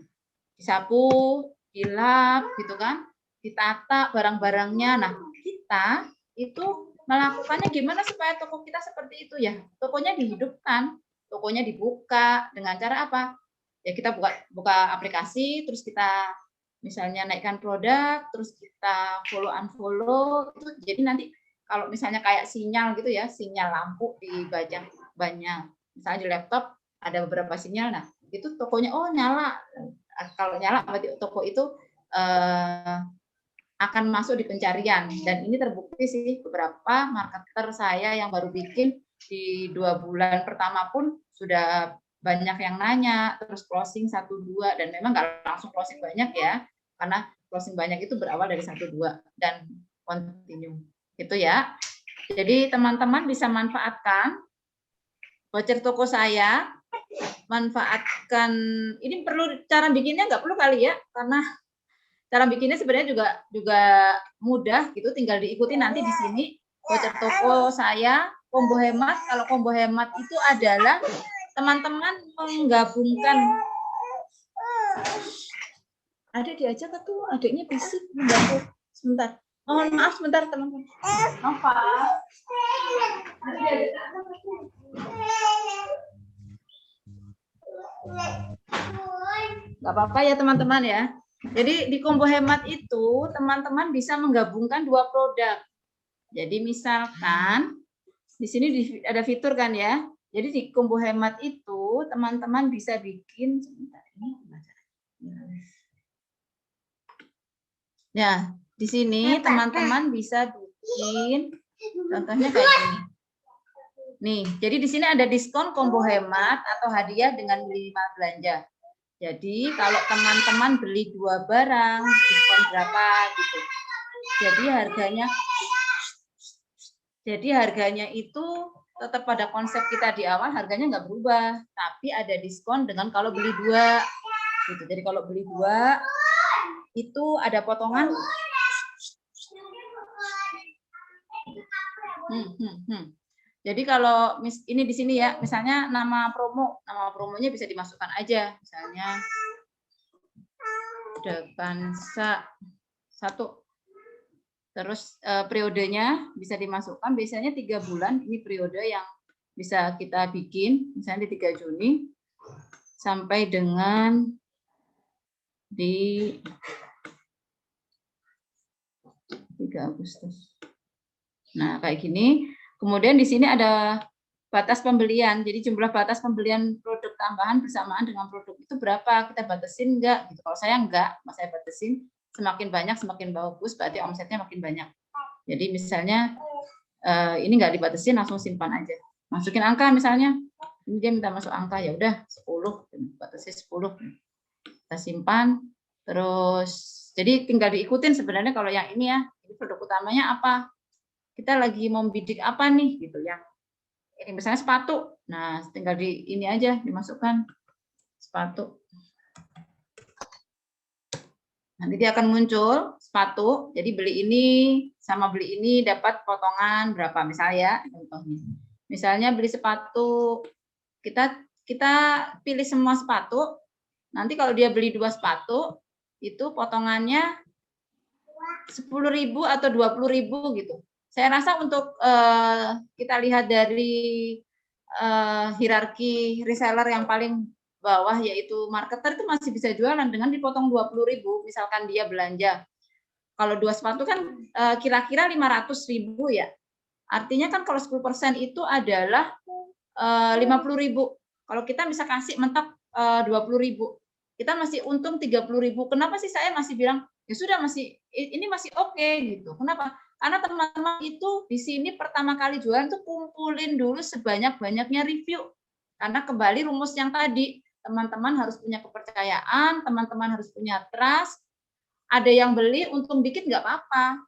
disapu, dilap gitu kan, ditata barang-barangnya. Nah, kita itu melakukannya gimana supaya toko kita seperti itu ya? Tokonya dihidupkan, tokonya dibuka dengan cara apa? Ya kita buka aplikasi, terus kita misalnya naikkan produk, terus kita follow unfollow, itu jadi nanti kalau misalnya kayak sinyal gitu ya, sinyal lampu dibaca banyak, misalnya di laptop ada beberapa sinyal, nah itu tokonya nyala, kalau nyala berarti toko itu akan masuk di pencarian. Dan ini terbukti sih, beberapa marketer saya yang baru bikin di 2 bulan pertama pun sudah banyak yang nanya, terus closing 1-2, dan memang nggak langsung closing banyak ya, karena closing banyak itu berawal dari 1-2 dan continue gitu ya. Jadi teman-teman bisa manfaatkan voucher toko saya, manfaatkan. Ini perlu cara bikinnya, nggak perlu kali ya, karena cara bikinnya sebenarnya juga mudah gitu, tinggal diikuti nanti di sini voucher toko saya combo hemat. Kalau combo hemat itu adalah teman-teman menggabungkan, ada diajak tuh adiknya bisik mengganggu. Sebentar, mohon maaf sebentar teman-teman. Apa? Nggak apa-apa ya teman-teman ya. Jadi di combo hemat itu teman-teman bisa menggabungkan 2 produk. Jadi misalkan di sini ada fitur kan ya. Jadi di combo hemat itu teman-teman bisa bikin, sebentar ini. Nah, di sini teman-teman bisa bikin contohnya kayak gini. Nih, jadi di sini ada diskon combo hemat atau hadiah dengan beli 5 belanja. Jadi kalau teman-teman beli 2 barang, diskon berapa gitu. Jadi harganya itu tetap pada konsep kita di awal, harganya nggak berubah, tapi ada diskon dengan kalau beli 2 gitu. Jadi kalau beli 2 itu ada potongan. Jadi kalau ini di sini ya, misalnya nama promonya bisa dimasukkan aja, misalnya Dekansa 1. Terus periodenya bisa dimasukkan, biasanya 3 bulan, ini periode yang bisa kita bikin, misalnya di 3 Juni sampai dengan di 3 Agustus. Nah, kayak gini. Kemudian di sini ada batas pembelian. Jadi jumlah batas pembelian produk tambahan bersamaan dengan produk itu berapa? Kita batasin enggak? Gitu. Kalau saya enggak, saya batasin semakin banyak semakin bagus, berarti omsetnya makin banyak. Jadi misalnya ini enggak dibatasin, langsung simpan aja. Masukin angka misalnya. Ini dia minta masuk angka, ya udah 10, batasi 10. Kita simpan. Terus jadi tinggal diikutin sebenarnya kalau yang ini ya. Ini produk utamanya apa? Kita lagi mau bidik apa nih gitu, yang ini misalnya sepatu. Nah, tinggal di ini aja dimasukkan sepatu. Nanti dia akan muncul sepatu. Jadi beli ini sama beli ini dapat potongan berapa misalnya, contohnya. Misalnya beli sepatu, kita pilih semua sepatu. Nanti kalau dia beli 2 sepatu, itu potongannya 10.000 atau 20.000 gitu. Saya rasa untuk kita lihat dari hierarki reseller yang paling bawah, yaitu marketer, itu masih bisa jualan dengan dipotong 20.000, misalkan dia belanja. Kalau 2 sepatu kan kira-kira 500.000 ya. Artinya kan kalau 10% itu adalah 50.000. Kalau kita bisa kasih mentok 20.000, kita masih untung 30.000. Kenapa sih saya masih bilang ya sudah ini masih oke gitu. Kenapa? Karena teman-teman itu di sini pertama kali jualan tuh kumpulin dulu sebanyak-banyaknya review. Karena kembali rumus yang tadi, teman-teman harus punya kepercayaan, teman-teman harus punya trust. Ada yang beli, untung dikit nggak apa-apa.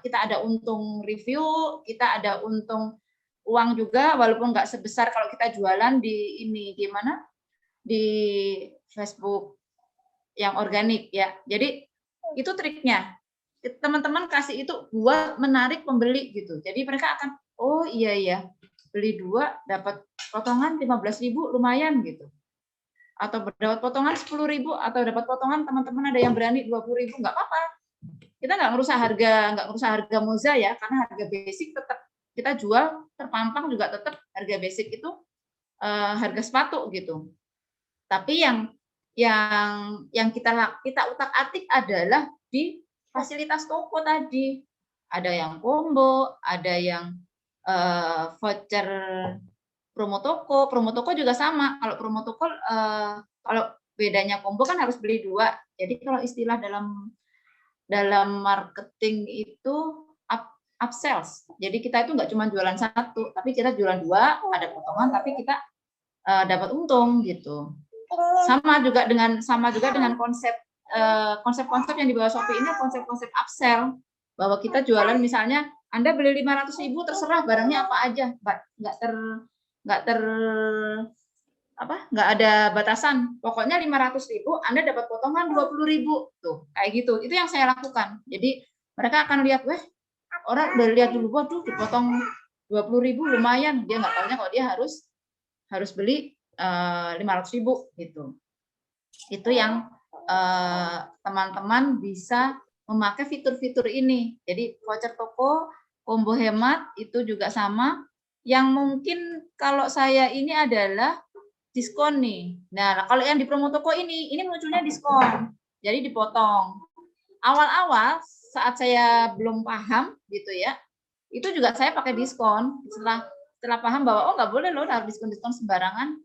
Kita ada untung review, kita ada untung uang juga, walaupun nggak sebesar kalau kita jualan di ini gimana di Facebook yang organik ya. Jadi itu triknya. Teman-teman kasih itu buat menarik pembeli gitu. Jadi mereka akan, oh iya beli 2 dapat potongan 15.000 lumayan gitu. Atau dapat potongan 10.000 atau dapat potongan teman-teman ada yang berani 20.000 nggak apa-apa. Kita nggak ngerusak harga Moza ya, karena harga basic tetap kita jual terpampang juga tetap harga basic itu harga sepatu gitu. Tapi yang kita utak-atik adalah di fasilitas toko tadi. Ada yang combo, ada yang voucher promo toko juga sama. Kalau promo toko kalau bedanya combo kan harus beli 2. Jadi kalau istilah dalam marketing itu upsells. Jadi kita itu nggak cuma jualan 1, tapi kita jualan 2, ada potongan tapi kita dapat untung gitu. Sama juga dengan konsep-konsep yang di bawah Shopee ini, konsep-konsep upsell, bahwa kita jualan misalnya Anda beli 500.000 terserah barangnya apa aja, nggak ada batasan, pokoknya 500.000 Anda dapat potongan 20.000 tuh, kayak gitu. Itu yang saya lakukan. Jadi mereka akan lihat, orang udah lihat dulu, waduh dipotong 20.000 lumayan, dia nggak tahunya kalau dia harus beli 500.000 gitu. Itu yang teman-teman bisa memakai fitur-fitur ini. Jadi voucher toko, combo hemat itu juga sama. Yang mungkin kalau saya ini adalah diskon nih. Nah, kalau yang di promo toko ini munculnya diskon. Jadi dipotong. Awal-awal saat saya belum paham gitu ya, itu juga saya pakai diskon. Setelah paham bahwa nggak boleh loh harus diskon sembarangan.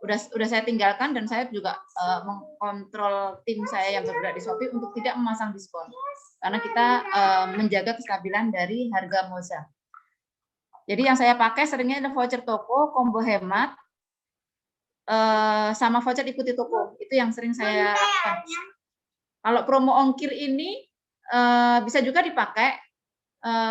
Udah saya tinggalkan dan saya juga mengkontrol tim saya yang bergerak di Shopee untuk tidak memasang diskon karena kita menjaga kestabilan dari harga Moza. Jadi yang saya pakai seringnya ada voucher toko, combo hemat, sama voucher ikuti toko. Itu yang sering saya lakukan. Kalau promo ongkir ini bisa juga dipakai,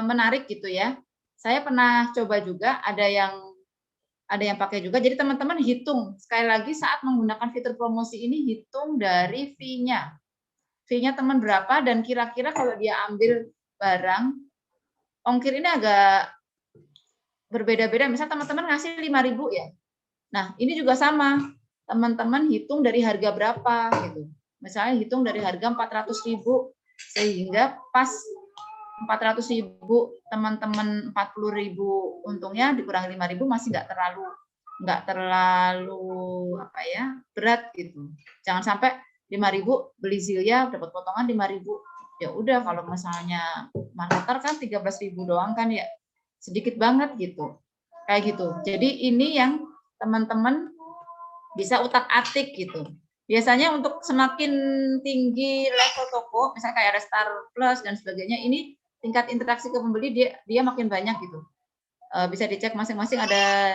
menarik gitu ya. Saya pernah coba juga, ada yang pakai juga. Jadi teman-teman hitung sekali lagi saat menggunakan fitur promosi ini, hitung dari fee-nya. Fee-nya teman berapa dan kira-kira kalau dia ambil barang ongkir ini agak berbeda-beda. Misal teman-teman ngasih 5.000 ya. Nah, ini juga sama. Teman-teman hitung dari harga berapa gitu. Misalnya hitung dari harga 400.000 sehingga pas 400.000 teman-teman 40.000 untungnya dikurangi 5.000 masih nggak terlalu berat gitu. Jangan sampai 5.000 beli Zilya dapat potongan 5.000. Ya udah kalau misalnya marketer kan 13.000 doang kan ya sedikit banget gitu. Kayak gitu. Jadi ini yang teman-teman bisa utak-atik gitu. Biasanya untuk semakin tinggi level toko, misalnya kayak Restar Plus dan sebagainya, ini tingkat interaksi ke pembeli dia makin banyak gitu. Bisa dicek masing-masing ada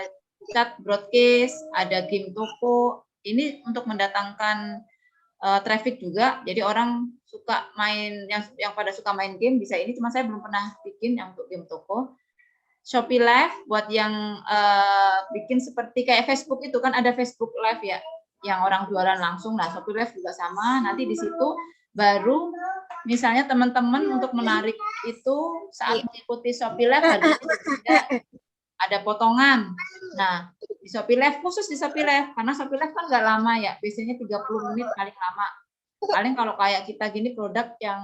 chat broadcast, ada game toko. Ini untuk mendatangkan traffic juga. Jadi orang suka main yang pada suka main game bisa ini. Cuma saya belum pernah bikin yang untuk game toko. Shopee Live buat yang bikin seperti kayak Facebook itu kan ada Facebook Live ya, yang orang jualan langsung. Nah, Shopee Live juga sama. Nanti di situ baru misalnya teman-teman untuk menarik itu saat mengikuti Shopee Live ada potongan. Nah, di Shopee Live, khusus di Shopee Live, karena Shopee Live kan nggak lama ya, biasanya 30 menit paling lama. Paling kalau kayak kita gini produk yang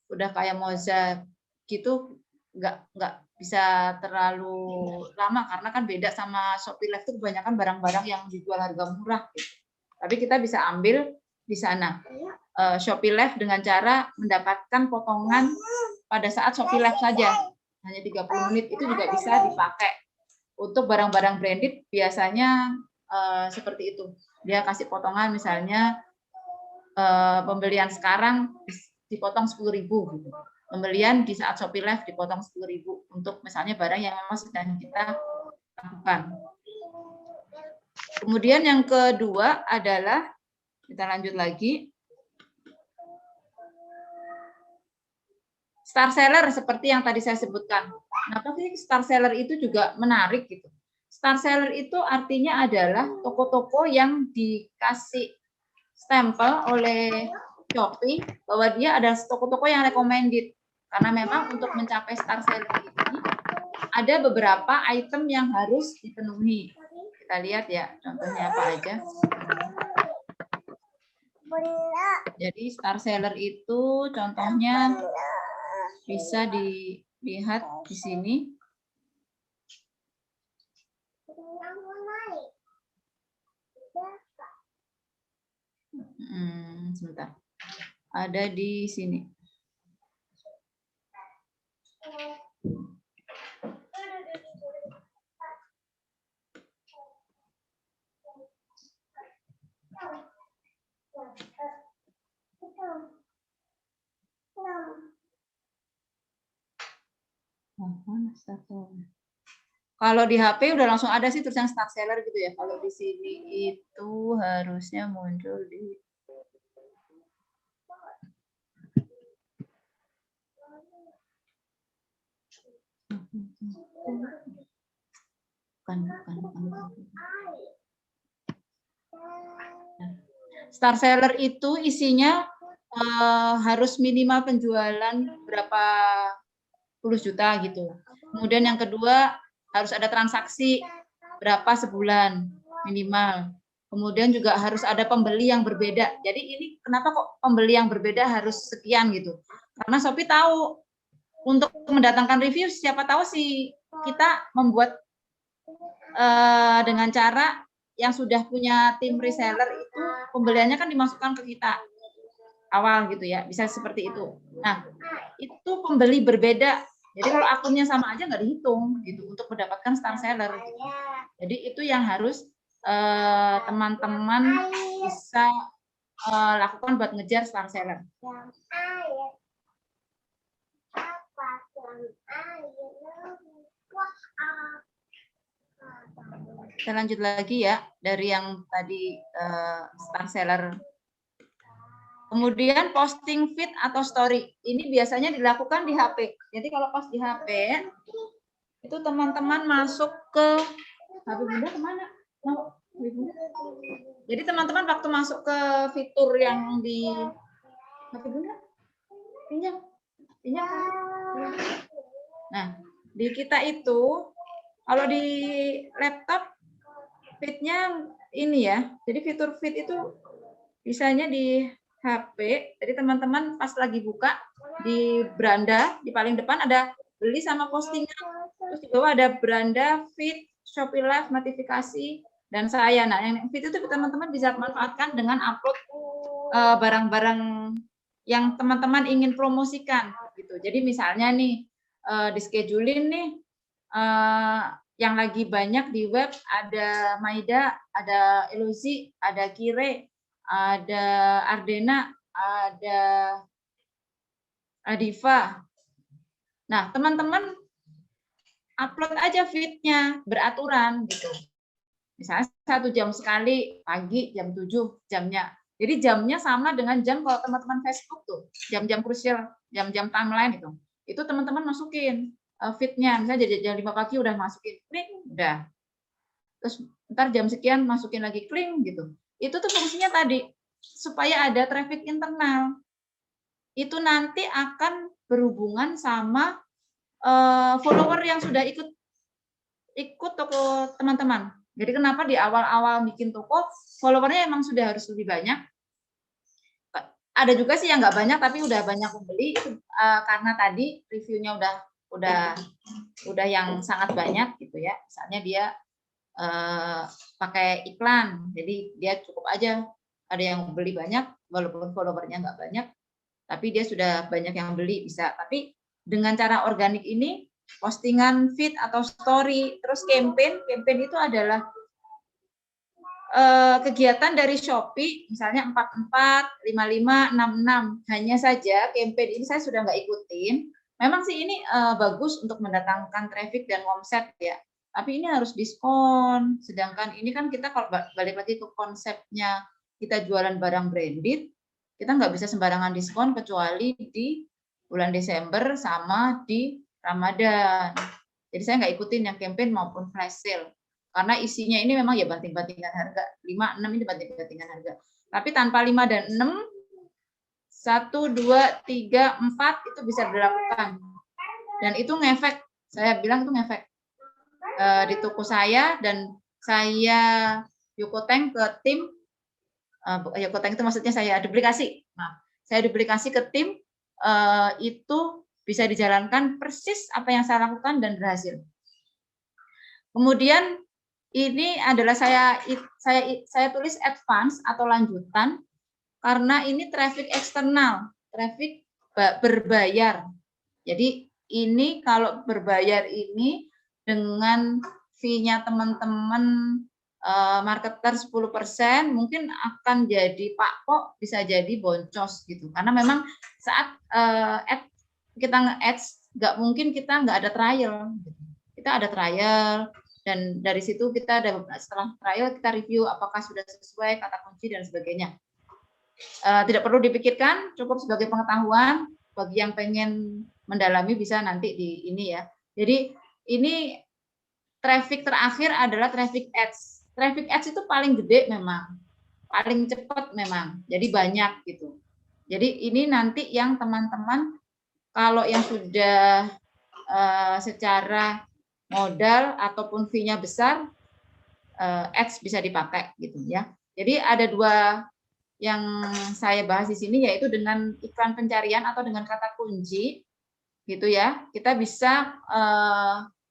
udah kayak Moza gitu, nggak bisa terlalu lama, karena kan beda sama Shopee Live itu kebanyakan barang-barang yang dijual harga murah. Gitu. Tapi kita bisa ambil di sana. Shopee Live dengan cara mendapatkan potongan pada saat Shopee Live saja. Hanya 30 menit itu juga bisa dipakai. Untuk barang-barang branded biasanya seperti itu. Dia kasih potongan misalnya pembelian sekarang dipotong 10.000 gitu. Pembelian di saat Shopee Live dipotong 10.000 untuk misalnya barang yang memang sedang kita lakukan. Kemudian yang kedua adalah, kita lanjut lagi, star seller seperti yang tadi saya sebutkan. Kenapa sih star seller itu juga menarik gitu? Star seller itu artinya adalah toko-toko yang dikasih stempel oleh Shopee bahwa dia ada toko-toko yang recommended. Karena memang untuk mencapai star seller ini ada beberapa item yang harus dipenuhi. Kita lihat ya, contohnya apa aja. Jadi star seller itu contohnya bisa dilihat di sini. Sebentar. Ada di sini. Kalau di HP udah langsung ada sih terus yang star seller gitu ya. Kalau di sini itu harusnya muncul di bukan. Star seller itu isinya harus minimal penjualan berapa puluh juta gitu. Kemudian yang kedua harus ada transaksi berapa sebulan minimal. Kemudian juga harus ada pembeli yang berbeda. Jadi ini kenapa kok pembeli yang berbeda harus sekian gitu? Karena Shopee tahu untuk mendatangkan review, siapa tahu sih kita membuat dengan cara yang sudah punya tim reseller itu pembeliannya kan dimasukkan ke kita awal gitu ya, bisa seperti itu. Nah, itu pembeli berbeda. Jadi kalau akunnya sama aja nggak dihitung gitu untuk mendapatkan star seller. Gitu. Jadi itu yang harus teman-teman bisa lakukan buat ngejar star seller. Kita lanjut lagi ya dari yang tadi star seller. Kemudian posting feed atau story. Ini biasanya dilakukan di HP. Jadi kalau pas di HP, itu teman-teman masuk ke HP Bunda kemana? Mau? Jadi teman-teman waktu masuk ke fitur yang di HP Bunda, pinjam. Nah, di kita itu, kalau di laptop, feed-nya ini ya. Jadi fitur feed itu bisanya di HP, jadi teman-teman pas lagi buka di beranda di paling depan ada beli sama postingan, terus di bawah ada beranda, feed, Shopee Live, notifikasi, dan saya. Nah, yang feed itu teman-teman bisa manfaatkan dengan upload barang-barang yang teman-teman ingin promosikan, gitu. Jadi misalnya nih di scheduling nih yang lagi banyak di web ada Maida, ada Elozi, ada Kire, ada Ardena, ada Adifa. Nah, teman-teman upload aja feed-nya beraturan gitu. Misalnya 1 jam sekali, pagi jam 7 jamnya. Jadi jamnya sama dengan jam kalau teman-teman Facebook tuh, jam-jam krusial, jam-jam timeline itu. Itu teman-teman masukin feed-nya. Misalnya jam 5 pagi udah masukin, klik, udah. Terus ntar jam sekian masukin lagi, klik gitu. Itu tuh fungsinya tadi, supaya ada traffic internal. Itu nanti akan berhubungan sama follower yang sudah ikut toko teman-teman. Jadi kenapa di awal-awal bikin toko, followernya emang sudah harus lebih banyak. Ada juga sih yang nggak banyak, tapi udah banyak pembeli, karena tadi reviewnya udah yang sangat banyak gitu ya. Misalnya dia pakai iklan, jadi dia cukup aja ada yang beli banyak walaupun followernya nggak banyak, tapi dia sudah banyak yang beli bisa. Tapi dengan cara organik ini, postingan feed atau story, terus campaign itu adalah kegiatan dari Shopee, misalnya 44, 55, 66. Hanya saja campaign ini saya sudah nggak ikutin. Memang sih ini bagus untuk mendatangkan traffic dan omset ya. Tapi ini harus diskon. Sedangkan ini kan kita kalau balik lagi ke konsepnya kita jualan barang branded, kita nggak bisa sembarangan diskon kecuali di bulan Desember sama di Ramadan. Jadi saya nggak ikutin yang campaign maupun flash sale. Karena isinya ini memang ya banting-bantingan harga. 5, 6 ini banting-bantingan harga. Tapi tanpa 5 dan 6, 1, 2, 3, 4 itu bisa dilakukan. Dan itu ngefek. Saya bilang itu ngefek. Di toko saya, dan saya Yokoteng ke tim, Yokoteng itu maksudnya saya duplikasi. Nah, saya duplikasi ke tim, itu bisa dijalankan persis apa yang saya lakukan dan berhasil. Kemudian ini adalah saya tulis advance atau lanjutan karena ini traffic eksternal, traffic berbayar. Jadi ini kalau berbayar ini dengan fee-nya teman-teman marketer 10% mungkin akan jadi pakpok, bisa jadi boncos gitu. Karena memang saat kita nge-ads nggak mungkin kita nggak ada trial. Kita ada trial, dan dari situ kita setelah trial kita review apakah sudah sesuai kata kunci dan sebagainya. Tidak perlu dipikirkan, cukup sebagai pengetahuan bagi yang pengen mendalami bisa nanti di ini ya. Jadi ini traffic terakhir adalah traffic ads. Traffic ads itu paling gede memang, paling cepat memang, jadi banyak gitu. Jadi ini nanti yang teman-teman kalau yang sudah secara modal ataupun fee-nya besar, ads bisa dipakai gitu ya. Jadi ada 2 yang saya bahas di sini, yaitu dengan iklan pencarian atau dengan kata kunci gitu ya. Kita bisa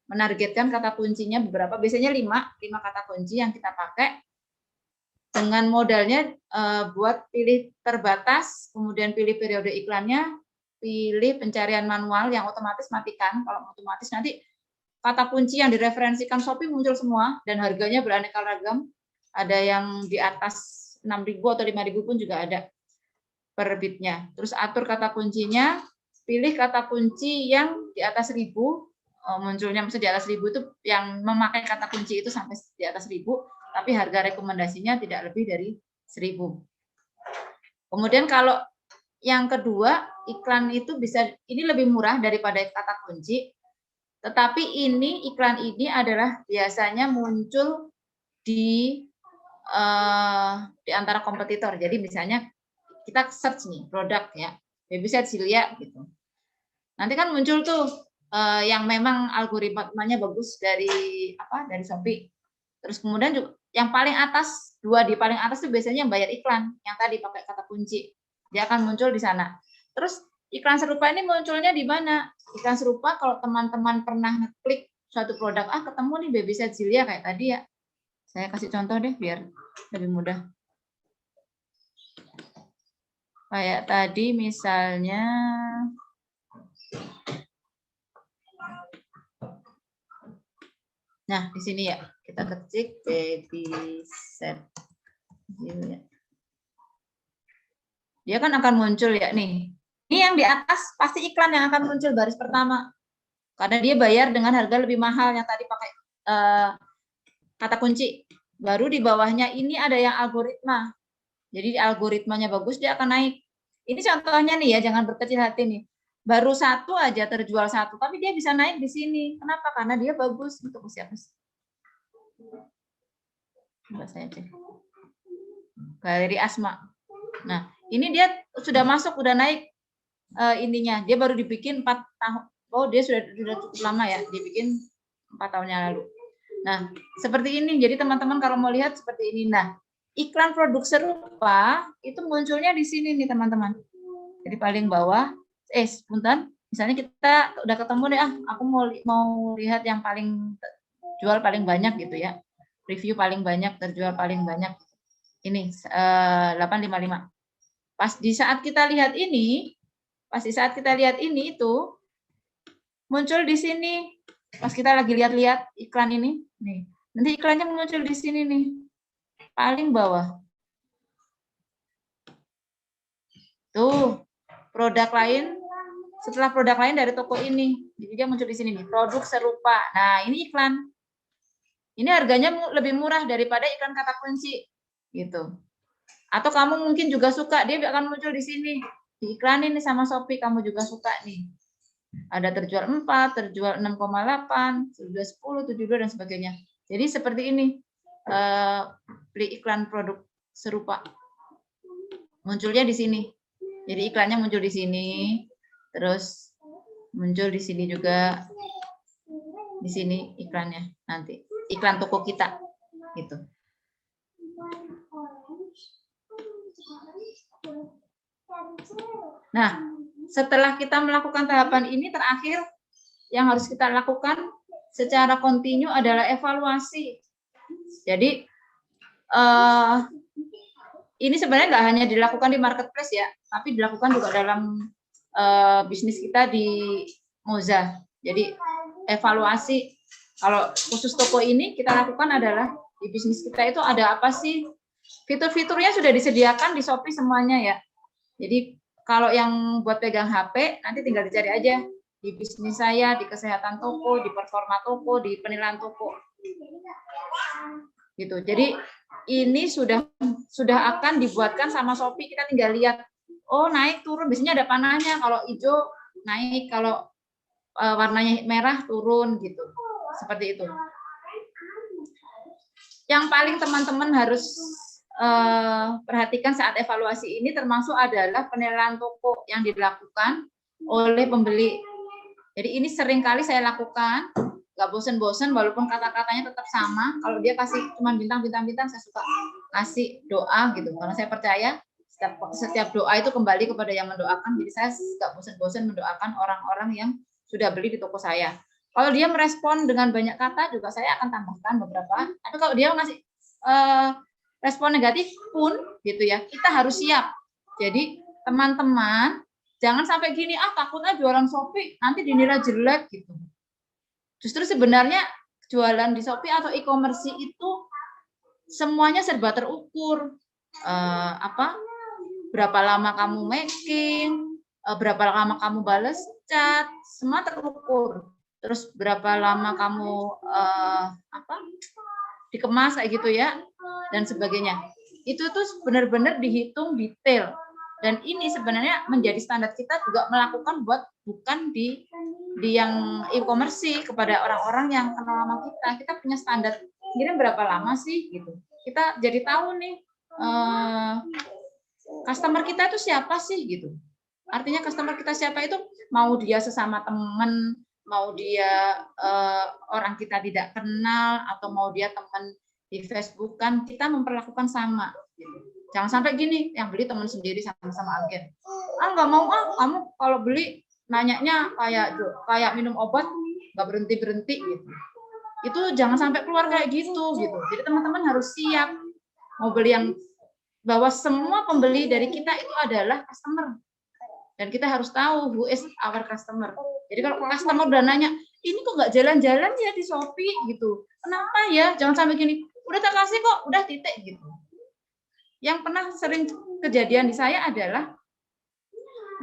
menargetkan kata kuncinya beberapa, biasanya 5 kata kunci yang kita pakai. Dengan modalnya buat pilih terbatas, kemudian pilih periode iklannya, pilih pencarian manual yang otomatis matikan. Kalau otomatis nanti kata kunci yang direferensikan Shopee muncul semua dan harganya beraneka ragam. Ada yang di atas 6.000 atau 5.000 pun juga ada per bitnya. Terus atur kata kuncinya, pilih kata kunci yang di atas 1.000, munculnya maksud di atas 1.000 itu yang memakai kata kunci itu sampai di atas 1.000, tapi harga rekomendasinya tidak lebih dari 1.000. Kemudian kalau yang kedua, iklan itu bisa, ini lebih murah daripada kata kunci, tetapi ini iklan ini adalah biasanya muncul di antara kompetitor. Jadi misalnya kita search nih produk ya, Babyset Silya gitu. Nanti kan muncul tuh yang memang algoritmanya bagus dari Shopee. Terus kemudian juga yang paling atas, 2 di paling atas itu biasanya yang bayar iklan, yang tadi pakai kata kunci. Dia akan muncul di sana. Terus iklan serupa ini munculnya di mana? Iklan serupa kalau teman-teman pernah ngeklik suatu produk, ketemu nih Babyset Silya kayak tadi ya. Saya kasih contoh deh biar lebih mudah. Kayak tadi misalnya nah, di sini ya, kita ketik Babyset Silya. Dia kan akan muncul ya nih. Ini yang di atas pasti iklan yang akan muncul baris pertama. Karena dia bayar dengan harga lebih mahal yang tadi pakai kata kunci. Baru di bawahnya ini ada yang algoritma. Jadi algoritmanya bagus, dia akan naik. Ini contohnya nih ya, jangan berkecil hati nih. Baru 1 aja terjual 1, tapi dia bisa naik di sini. Kenapa? Karena dia bagus untuk usia. Coba saya cek. Galeri Asma. Nah, ini dia sudah masuk, udah naik ininya. Dia baru dibikin 4 tahun. Oh, dia sudah cukup lama ya, dibikin 4 tahun yang lalu. Nah, seperti ini. Jadi teman-teman kalau mau lihat seperti ini. Nah, iklan produk serupa itu munculnya di sini nih teman-teman. Jadi paling bawah, punten. Misalnya kita udah ketemu deh, aku mau lihat yang paling jual paling banyak gitu ya. Review paling banyak, terjual paling banyak. Ini 855. Pas di saat kita lihat ini, itu muncul di sini. Pas kita lagi lihat-lihat iklan ini, nih. Nanti iklannya muncul di sini nih. paling bawah. Tuh, produk lain, setelah produk lain dari toko ini. Jadi dia muncul di sini nih, produk serupa. Nah, ini iklan. Ini harganya lebih murah daripada iklan kata kunci. Gitu. Atau kamu mungkin juga suka, dia akan muncul di sini. Diiklanin nih sama Shopee, kamu juga suka nih. Ada terjual 4, terjual 6,8, terjual 10, 72, dan sebagainya. Jadi seperti ini. Beli iklan produk serupa. Munculnya di sini. Jadi iklannya muncul di sini, terus muncul di sini juga, di sini iklannya nanti, iklan toko kita, gitu. Nah, setelah kita melakukan tahapan ini, terakhir yang harus kita lakukan secara kontinu adalah evaluasi. Jadi ini sebenarnya nggak hanya dilakukan di marketplace ya, tapi dilakukan juga dalam bisnis kita di Moza. Jadi evaluasi, kalau khusus toko ini kita lakukan adalah di bisnis kita itu ada apa sih? Fitur-fiturnya sudah disediakan di Shopee semuanya ya. Jadi kalau yang buat pegang HP, nanti tinggal dicari aja di bisnis saya, di kesehatan toko, di performa toko, di penilaian toko. Gitu. Jadi ini sudah akan dibuatkan sama Shopee, kita tinggal lihat, oh naik turun, biasanya ada panahnya, kalau hijau naik, kalau warnanya merah turun gitu, seperti itu. Yang paling teman-teman harus perhatikan saat evaluasi ini termasuk adalah penilaian toko yang dilakukan oleh pembeli. Jadi ini sering kali saya lakukan. Gak bosen-bosen walaupun kata-katanya tetap sama. Kalau dia kasih cuma bintang-bintang, saya suka kasih doa gitu. Karena saya percaya setiap doa itu kembali kepada yang mendoakan. Jadi saya gak bosen-bosen mendoakan orang-orang yang sudah beli di toko saya. Kalau dia merespon dengan banyak kata juga saya akan tambahkan beberapa. Tapi kalau dia ngasih respon negatif pun gitu ya, kita harus siap. Jadi teman-teman jangan sampai gini, takutnya jualan Shopee nanti dinilai jelek gitu. Justru sebenarnya jualan di Shopee atau e-commerce itu semuanya serba terukur. Berapa lama kamu making, berapa lama kamu balas chat, semua terukur. Terus berapa lama kamu dikemas kayak gitu ya, dan sebagainya. Itu tuh benar-benar dihitung detail. Dan ini sebenarnya menjadi standar kita juga melakukan bukan di yang e-commerce kepada orang-orang yang kenal sama kita. Kita punya standar kira berapa lama sih gitu. Kita jadi tahu nih customer kita itu siapa sih gitu. Artinya customer kita siapa itu, mau dia sesama teman, mau dia orang kita tidak kenal, atau mau dia teman di Facebook, kan kita memperlakukan sama gitu. Jangan sampai gini, yang beli teman sendiri sama-sama agen. Nggak mau kamu kalau beli nanyanya kayak minum obat nggak berhenti gitu. Itu jangan sampai keluar kayak gitu. Jadi teman-teman harus siap mau beli yang, bahwa semua pembeli dari kita itu adalah customer. Dan kita harus tahu who is our customer. Jadi kalau customer udah nanya, ini kok nggak jalan-jalan ya di Shopee gitu. Kenapa ya? Jangan sampai gini, udah tak kasih kok, udah titik gitu. Yang pernah sering kejadian di saya adalah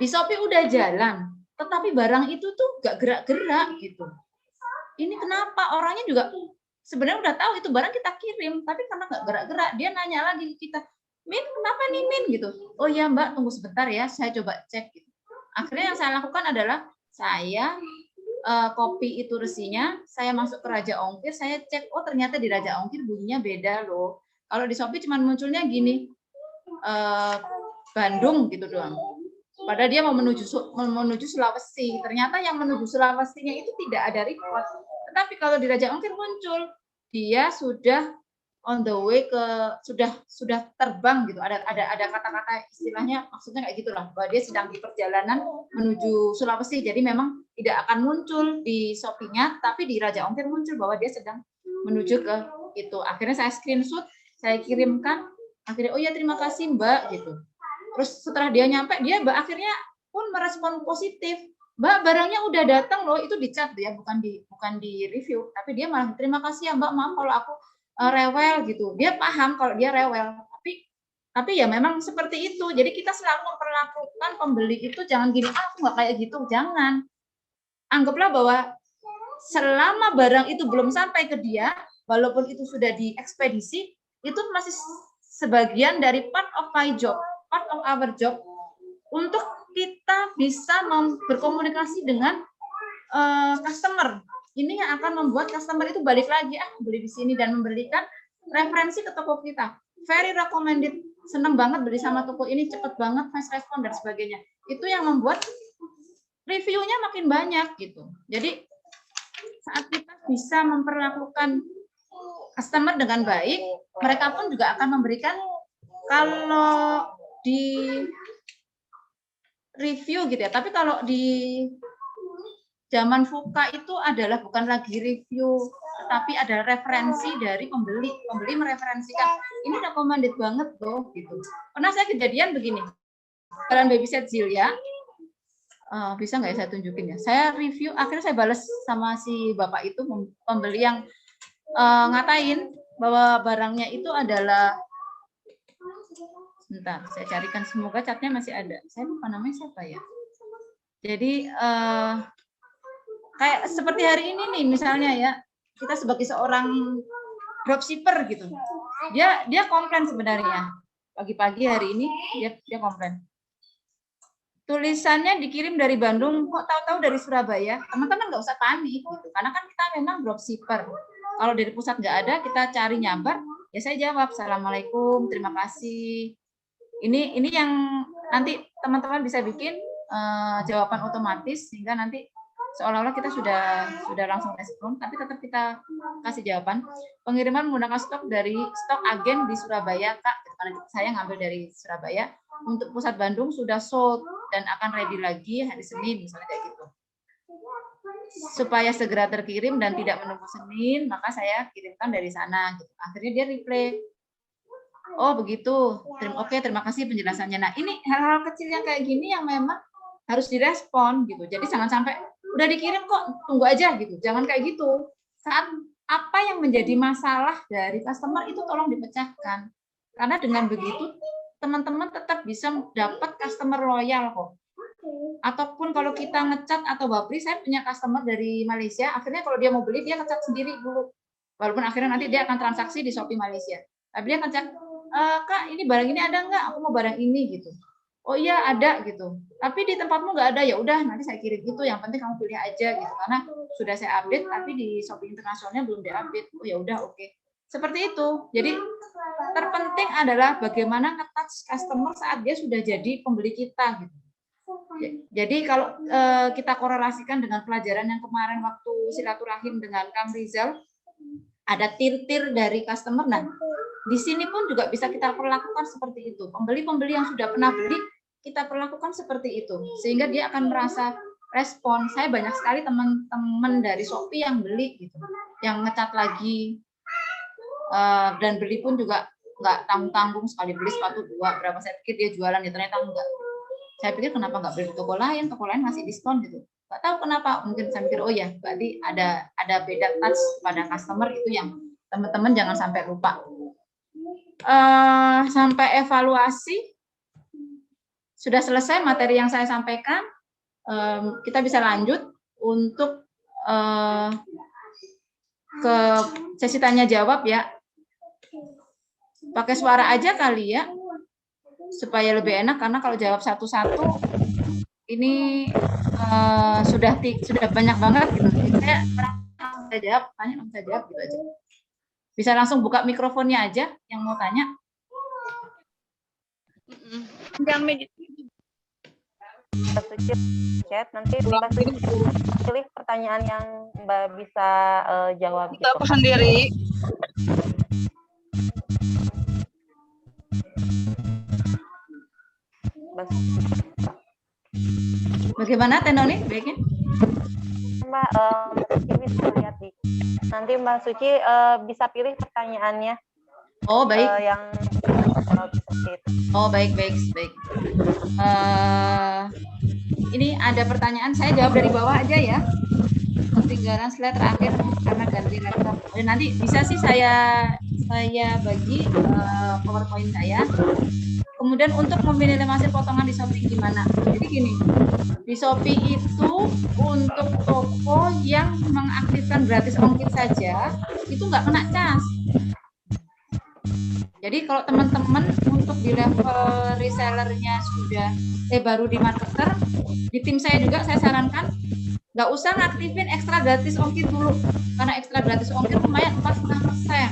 di Shopee udah jalan, tetapi barang itu tuh nggak gerak-gerak gitu. Ini kenapa? Orangnya juga sebenarnya udah tahu itu barang kita kirim, tapi karena nggak gerak-gerak, dia nanya lagi ke kita, Min, kenapa nih Min gitu? Oh ya Mbak, tunggu sebentar ya, saya coba cek. Gitu. Akhirnya yang saya lakukan adalah saya copy itu resinya, saya masuk ke Raja Ongkir, saya cek, oh ternyata di Raja Ongkir bunyinya beda loh. Kalau di Shopee cuma munculnya gini, Bandung gitu doang. Padahal dia mau menuju Sulawesi. Ternyata yang menuju Sulawesinya itu tidak ada report. Tetapi kalau di Raja Ongkir muncul, dia sudah on the way sudah terbang gitu. Ada kata-kata istilahnya, maksudnya kayak gitulah, bahwa dia sedang di perjalanan menuju Sulawesi. Jadi memang tidak akan muncul di Shopee-nya, tapi di Raja Ongkir muncul bahwa dia sedang menuju ke itu. Akhirnya saya screenshot, saya kirimkan. Akhirnya, oh ya terima kasih Mbak gitu. Terus setelah dia nyampe, dia akhirnya pun merespon positif. Mbak, barangnya udah datang loh, itu di chat ya, bukan di review. Tapi dia malah terima kasih ya Mbak, maaf kalau aku rewel gitu. Dia paham kalau dia rewel, tapi ya memang seperti itu. Jadi kita selalu memperlakukan pembeli itu jangan gini, aku nggak kayak gitu, jangan. Anggaplah bahwa selama barang itu belum sampai ke dia, walaupun itu sudah diekspedisi, itu masih sebagian dari part of my job, part of our job, untuk kita bisa berkomunikasi dengan customer. Ini yang akan membuat customer itu balik lagi, beli di sini dan memberikan referensi ke toko kita. Very recommended, seneng banget beli sama toko ini, cepet banget, fast respon dan sebagainya. Itu yang membuat reviewnya makin banyak gitu. Jadi saat kita bisa memperlakukan customer dengan baik, mereka pun juga akan memberikan, kalau di review gitu ya. Tapi kalau di zaman VUCA itu adalah bukan lagi review, tapi ada referensi dari pembeli. Pembeli mereferensikan, ini recommended banget tuh gitu. Pernah saya kejadian begini, kalian babysit Zilia, bisa nggak ya saya tunjukin ya? Saya review, akhirnya saya balas sama si bapak itu, pembeli yang ngatain bahwa barangnya itu adalah, sebentar, saya carikan, semoga catnya masih ada. Saya lupa namanya siapa ya. Jadi kayak seperti hari ini nih misalnya ya, kita sebagai seorang dropshipper gitu, dia komplain sebenarnya pagi-pagi hari ini dia komplain. Tulisannya dikirim dari Bandung, kok tahu-tahu dari Surabaya. Teman-teman nggak usah panik gitu, karena kan kita memang dropshipper. Kalau dari pusat nggak ada, kita cari nyabar, ya saya jawab, Assalamualaikum, terima kasih. Ini yang nanti teman-teman bisa bikin jawaban otomatis, sehingga nanti seolah-olah kita sudah langsung respon, tapi tetap kita kasih jawaban. Pengiriman menggunakan stok agen di Surabaya, Kak, karena saya ngambil dari Surabaya. Untuk pusat Bandung sudah sold dan akan ready lagi hari Senin, misalnya kayak gitu. Supaya segera terkirim dan tidak menunggu Senin, maka saya kirimkan dari sana. Gitu. Akhirnya dia reply, oh begitu, oke, terima kasih penjelasannya. Nah ini hal-hal kecil yang kayak gini yang memang harus direspon gitu. Jadi jangan sampai udah dikirim kok, tunggu aja gitu. Jangan kayak gitu. Saat apa yang menjadi masalah dari customer itu tolong dipecahkan. Karena dengan begitu teman-teman tetap bisa dapat customer loyal kok. Ataupun kalau kita ngecat atau bapri, saya punya customer dari Malaysia, akhirnya kalau dia mau beli, dia ngecat sendiri dulu. Walaupun akhirnya nanti dia akan transaksi di Shopee Malaysia. Tapi dia ngecat, Kak, ini barang ini ada nggak? Aku mau barang ini gitu. Oh iya ada gitu. Tapi di tempatmu nggak ada, ya udah nanti saya kirim itu. Yang penting kamu pilih aja gitu. Karena sudah saya update, tapi di Shopee internasionalnya belum diupdate. Oh ya udah, oke. Seperti itu. Jadi terpenting adalah bagaimana nge-touch customer saat dia sudah jadi pembeli kita gitu. Jadi kalau kita korelasikan dengan pelajaran yang kemarin waktu silaturahim dengan Kang Rizal, ada tir-tir dari customer. Nah, di sini pun juga bisa kita perlakukan seperti itu. Pembeli-pembeli yang sudah pernah beli, kita perlakukan seperti itu. Sehingga dia akan merasa respon. Saya banyak sekali teman-teman dari Shopee yang beli gitu, yang ngecat lagi. Dan beli pun juga nggak tanggung-tanggung, sekali beli sepatu 2 berapa, saya pikir dia jualan, ya ternyata enggak. Saya pikir kenapa nggak beli di toko lain masih diskon gitu, nggak tahu kenapa. Mungkin saya pikir oh ya berarti ada beda touch pada customer, itu yang teman-teman jangan sampai lupa. Sampai evaluasi sudah selesai materi yang saya sampaikan. Kita bisa lanjut untuk ke sesi tanya jawab ya. Pakai suara aja kali ya, supaya lebih enak, karena kalau jawab satu-satu ini sudah banyak banget gitu. Saya langsung jawab, tanya langsung jawab gitu aja. Bisa langsung buka mikrofonnya aja yang mau tanya. Chat nanti Mbak pilih pertanyaan yang Mbak bisa jawab. Kita gitu. Sendiri. Bagaimana Tenoni baiknya? Mbak Suci bisa lihat nanti Mbak Suci bisa pilih pertanyaannya. Oh baik. Oh baik. Ini ada pertanyaan, saya jawab dari bawah aja ya. Penting ketinggalan slide terakhir karena ganti laptop. Nanti bisa sih saya bagi PowerPoint saya. Kemudian untuk meminimalisir potongan di Shopee gimana? Jadi gini, di Shopee itu untuk toko yang mengaktifkan gratis ongkir saja itu nggak kena cas. Jadi kalau teman-teman untuk di level resellernya sudah baru di marketer, di tim saya juga saya sarankan nggak usah ngaktifin ekstra gratis ongkir dulu, karena ekstra gratis ongkir lumayan 4,5%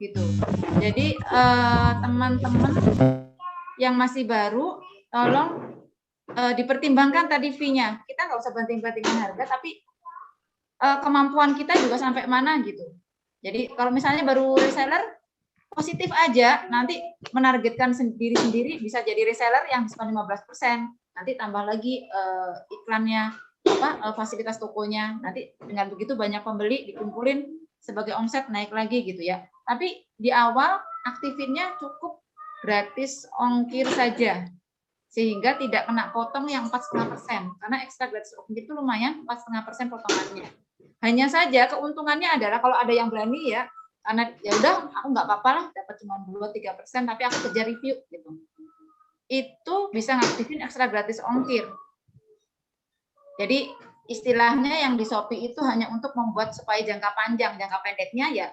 gitu. Jadi teman-teman yang masih baru, tolong dipertimbangkan tadi fee-nya. Kita nggak usah banting-bantingin harga, tapi kemampuan kita juga sampai mana gitu. Jadi kalau misalnya baru reseller, positif aja, nanti menargetkan sendiri-sendiri bisa jadi reseller yang diskon 15%. Nanti tambah lagi iklannya, fasilitas tokonya. Nanti dengan begitu banyak pembeli dikumpulin sebagai omset naik lagi gitu ya. Tapi di awal aktifinnya cukup gratis ongkir saja, sehingga tidak kena potong yang 4,5%, karena ekstra gratis ongkir itu lumayan 4,5% potongannya. Hanya saja keuntungannya adalah kalau ada yang berani ya, karena ya udah aku nggak apa-apa lah dapat cuma 2-3%, tapi aku kerja review gitu, itu bisa ngaktifin ekstra gratis ongkir. Jadi istilahnya yang di Shopee itu hanya untuk membuat supaya jangka panjang, jangka pendeknya ya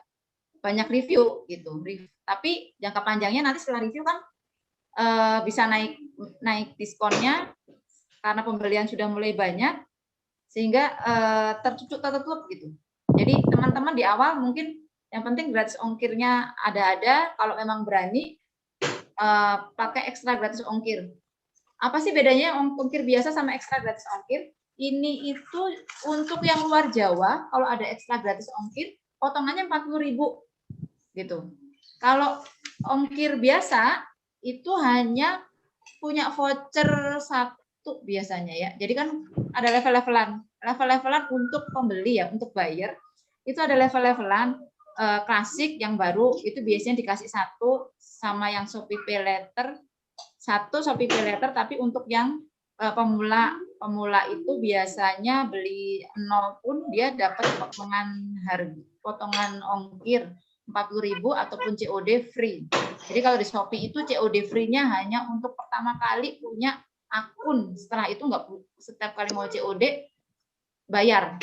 banyak review gitu. Tapi jangka panjangnya nanti setelah review kan bisa naik diskonnya karena pembelian sudah mulai banyak, sehingga tertutup gitu. Jadi teman-teman di awal mungkin yang penting gratis ongkirnya ada. Kalau memang berani pakai ekstra gratis ongkir. Apa sih bedanya ongkir biasa sama ekstra gratis ongkir? Ini itu untuk yang luar Jawa, kalau ada ekstra gratis ongkir, potongannya 40.000 gitu. Kalau ongkir biasa itu hanya punya voucher 1 biasanya ya. Jadi kan ada level-levelan untuk pembeli ya, untuk buyer itu ada level-levelan. Klasik yang baru itu biasanya dikasih 1 sama yang Shopee Pay Later, 1 Shopee Pay Later, tapi untuk yang pemula itu biasanya beli 0 pun dia dapat potongan ongkir 40.000 ataupun COD free. Jadi kalau di Shopee itu COD free-nya hanya untuk pertama kali punya akun. Setelah itu nggak, setiap kali mau COD bayar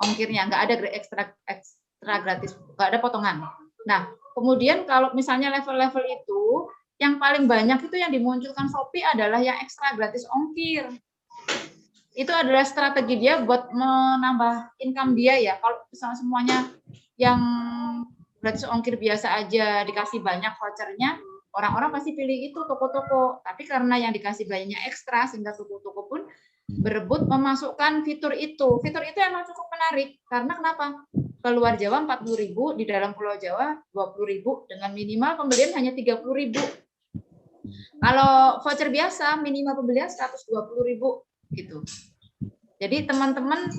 ongkirnya, nggak ada ekstra gratis, nggak ada potongan. Nah, kemudian kalau misalnya level-level itu yang paling banyak itu yang dimunculkan Shopee adalah yang ekstra gratis ongkir. Itu adalah strategi dia buat menambah income dia ya. Kalau misalnya semuanya yang gratis ongkir biasa aja dikasih banyak vouchernya, orang-orang pasti pilih itu toko-toko. Tapi karena yang dikasih banyak ekstra, sehingga toko-toko pun berebut memasukkan fitur itu. Fitur itu emang cukup menarik. Karena kenapa? Ke luar Jawa 40.000, di dalam Pulau Jawa 20.000, dengan minimal pembelian hanya 30.000. Kalau voucher biasa minimal pembelian 120.000 gitu. Jadi teman-teman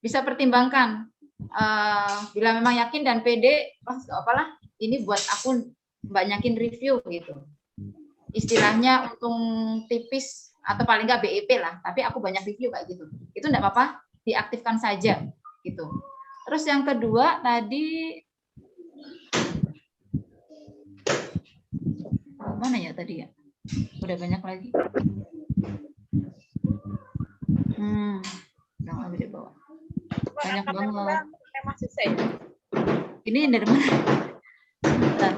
bisa pertimbangkan. Bila memang yakin dan pede, apalah, ini buat aku banyakin review gitu. Istilahnya untung tipis atau paling nggak BEP lah, tapi aku banyak review kayak gitu. Itu enggak apa-apa, diaktifkan saja gitu. Terus yang kedua tadi mana ya tadi ya? Udah banyak lagi. Udah di bawah. Banyak banget. Ini dari mana? Bentar.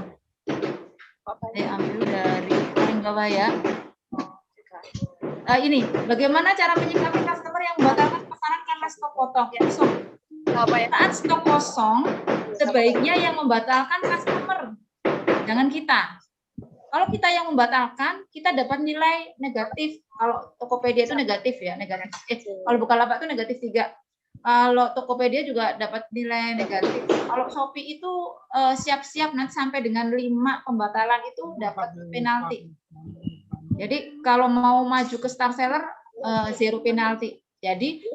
Saya ambil dari paling bawah ya. Ini bagaimana cara menyikapi customer yang membatalkan pesanan karena stok potong? Ya, saat stok kosong, sebaiknya yang membatalkan customer, jangan kita. Kalau kita yang membatalkan, kita dapat nilai negatif. Kalau Tokopedia itu negatif ya, negatif. Kalau Bukalapak itu negatif 3. Kalau Tokopedia juga dapat nilai negatif. Kalau Shopee itu siap-siap nanti sampai dengan 5 pembatalan itu dapat penalti. Jadi kalau mau maju ke star seller, 0 penalti. Jadi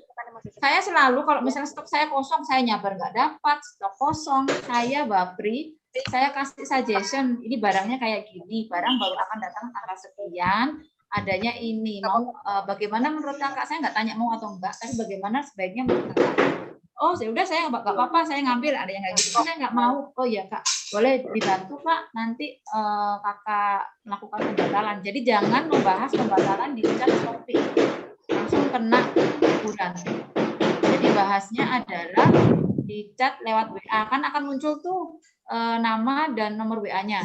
saya selalu kalau misalnya stok saya kosong, saya nyabar nggak dapat, stok kosong, saya bapri, saya kasih suggestion, ini barangnya kayak gini, barang baru akan datang tanggal sekian, adanya ini, mau bagaimana menurut kakak? Saya nggak tanya mau atau enggak, tapi bagaimana sebaiknya menurut kakak? oh ya udah saya nggak apa-apa, saya ngambil. Ada yang kayak gitu, saya nggak mau. Oh ya Kak, boleh dibantu Kak, nanti Kakak melakukan pembatalan. Jadi jangan membahas pembatalan di chat Shopee, langsung kena teguran. Jadi bahasnya adalah di chat lewat WA, kan akan muncul tuh nama dan nomor WA-nya.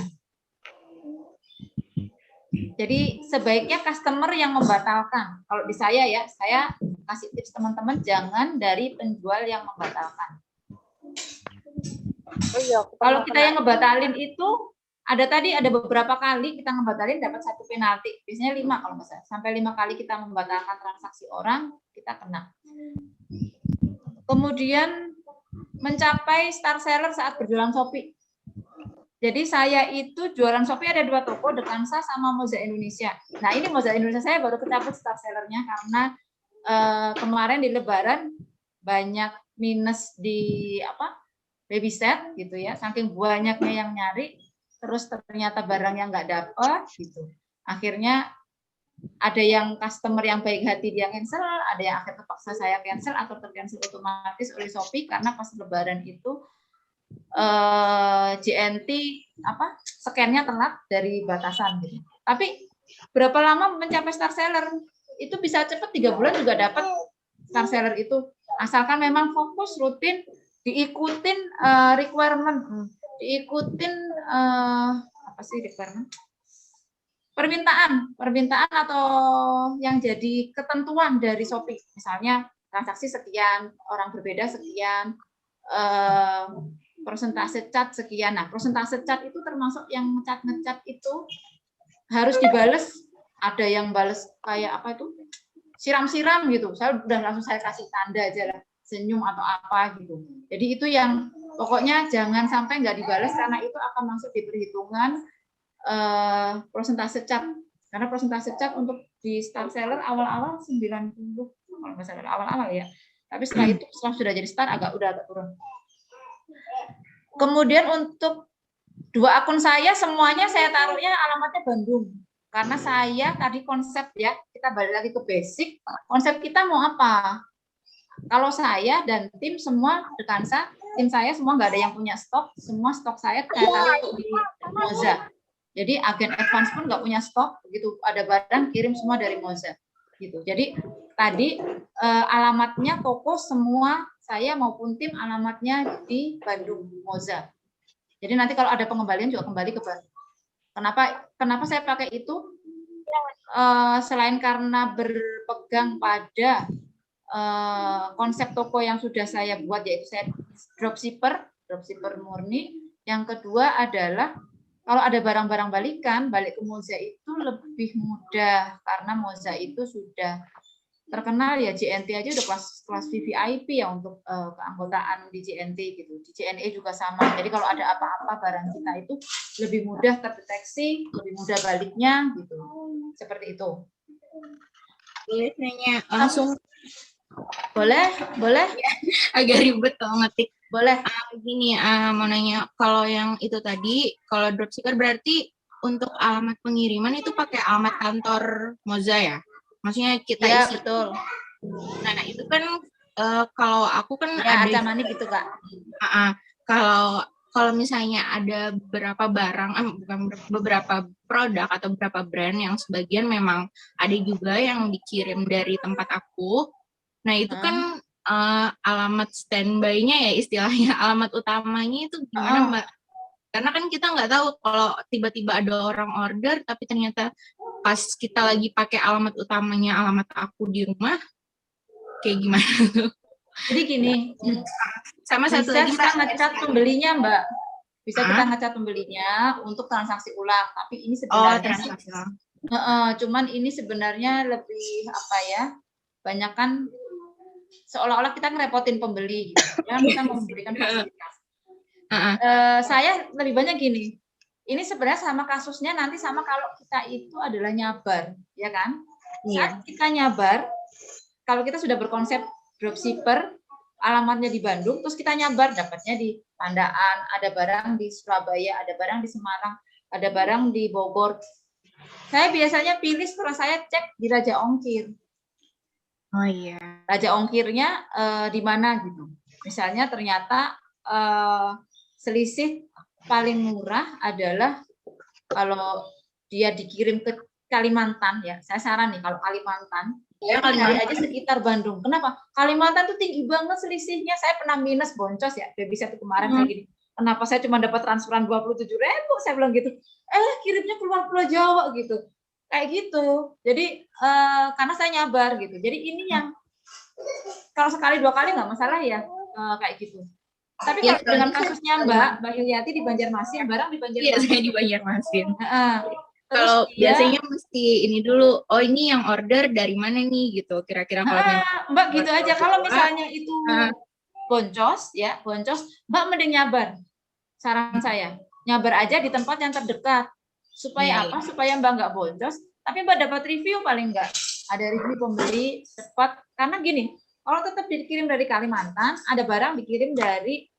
Jadi sebaiknya customer yang membatalkan. Kalau di saya ya, saya kasih tips teman-teman, jangan dari penjual yang membatalkan. Oh iya, aku Kalau pernah kita yang ngebatalin itu, ada beberapa kali kita ngebatalin dapat 1 penalti. Biasanya 5 kalau nggak salah. Sampai 5 kali kita membatalkan transaksi orang, kita kena. Kemudian mencapai star seller saat berjualan Shopee. Jadi saya itu jualan Shopee ada 2 toko, Dekansa sama Moza Indonesia. Nah ini Moza Indonesia saya baru kecaput star sellernya karena kemarin di Lebaran banyak minus di baby set gitu ya, saking banyaknya yang nyari, terus ternyata barangnya nggak dapet gitu. Akhirnya ada yang customer yang baik hati dia cancel, ada yang akhirnya terpaksa saya cancel atau tercancel otomatis oleh Shopee karena pas Lebaran itu JNT scan-nya telat dari batasan gitu. Tapi berapa lama mencapai star seller? Itu bisa cepat 3 bulan juga dapat star seller itu. Asalkan memang fokus rutin, diikutin requirement, diikutin requirement? Permintaan atau yang jadi ketentuan dari Shopee. Misalnya transaksi sekian, orang berbeda sekian, persentase cat sekian. Nah, persentase cat itu termasuk yang ngecat itu harus dibales. Ada yang bales kayak siram-siram gitu. Saya udah langsung saya kasih tanda aja lah, senyum atau apa gitu. Jadi itu yang pokoknya jangan sampai nggak dibales karena itu akan masuk di perhitungan persentase cat. Karena persentase cat untuk di star seller awal-awal 90 kalau nggak salah awal-awal ya. Tapi setelah itu sudah jadi star udah agak turun. Kemudian untuk 2 akun saya semuanya saya taruhnya alamatnya Bandung. Karena saya tadi konsep ya, kita balik lagi ke basic, konsep kita mau apa? Kalau saya dan tim semua Dekansa, tim saya semua nggak ada yang punya stok, semua stok saya taruh di Moza. Jadi agen advance pun nggak punya stok, begitu ada barang kirim semua dari Moza. Gitu. Jadi tadi alamatnya toko semua saya maupun tim alamatnya di Bandung Moza. Jadi nanti kalau ada pengembalian juga kembali ke Bandung. Kenapa saya pakai itu? Selain karena berpegang pada konsep toko yang sudah saya buat, yaitu saya dropshipper murni. Yang kedua adalah kalau ada barang-barang balikan, balik ke Moza itu lebih mudah karena Moza itu sudah terkenal ya, JNT aja udah kelas VVIP ya untuk keanggotaan di JNT gitu. Di JNE juga sama. Jadi kalau ada apa-apa barang kita itu lebih mudah terdeteksi, lebih mudah baliknya gitu. Seperti itu. Boleh nanya langsung? Boleh. Agak ribet kalau ngetik. Boleh. Gini, mau nanya, kalau yang itu tadi, kalau dropshipper berarti untuk alamat pengiriman itu pakai alamat kantor Moza ya? Maksudnya kita ya, isi. Betul. Nah, itu kan kalau aku kan ya, ada Acamani gitu, Kak. Kalau misalnya ada beberapa barang, beberapa produk atau beberapa brand yang sebagian memang ada juga yang dikirim dari tempat aku. Nah, itu kan alamat standby-nya ya istilahnya, alamat utamanya itu gimana Mbak? Karena kan kita nggak tahu kalau tiba-tiba ada orang order tapi ternyata pas kita lagi pakai alamat utamanya alamat aku di rumah, kayak gimana tuh? Jadi gini, sama satu lagi kita ngecat pembelinya Mbak. Bisa kita ngecat pembelinya untuk transaksi ulang, tapi ini sebenarnya cuman ini sebenarnya lebih banyakan seolah-olah kita ngerepotin pembeli gitu. Ya, kita memberikan fasilitas. Saya lebih banyak gini. Ini sebenarnya sama kasusnya nanti sama kalau kita itu adalah nyabar, ya kan? Saat kita nyabar, kalau kita sudah berkonsep dropshipper, alamatnya di Bandung, terus kita nyabar, dapatnya di Pandaan, ada barang di Surabaya, ada barang di Semarang, ada barang di Bogor. Saya biasanya pilih setelah saya cek di Raja Ongkir. Oh iya. Raja Ongkirnya di mana gitu. Misalnya ternyata selisih paling murah adalah kalau dia dikirim ke Kalimantan ya. Saya saran nih kalau Kalimantan, ya cari aja sekitar Bandung. Kenapa? Kalimantan tuh tinggi banget selisihnya. Saya pernah minus boncos ya, babysit kemarin kayak gini. Kenapa saya cuma dapat transferan 27.000? Saya bilang gitu. Kirimnya keluar Pulau Jawa gitu. Kayak gitu. Jadi karena saya nyabar gitu. Jadi ini yang kalau sekali dua kali nggak masalah ya kayak gitu. Tapi kalau dengan kasusnya Mbak Hilyati di Banjarmasin, barang di Banjarmasin. Iya, saya di Banjarmasin. Kalau biasanya mesti ini dulu, oh ini yang order dari mana nih gitu, kira-kira kalau Mbak gitu aja. Kalau misalnya itu boncos, Mbak mending nyabar. Saran saya, nyabar aja di tempat yang terdekat. Supaya apa? Supaya Mbak nggak boncos, tapi Mbak dapat review paling nggak. Ada review pembeli cepat. Karena gini, kalau tetap dikirim dari Kalimantan, ada barang dikirim dari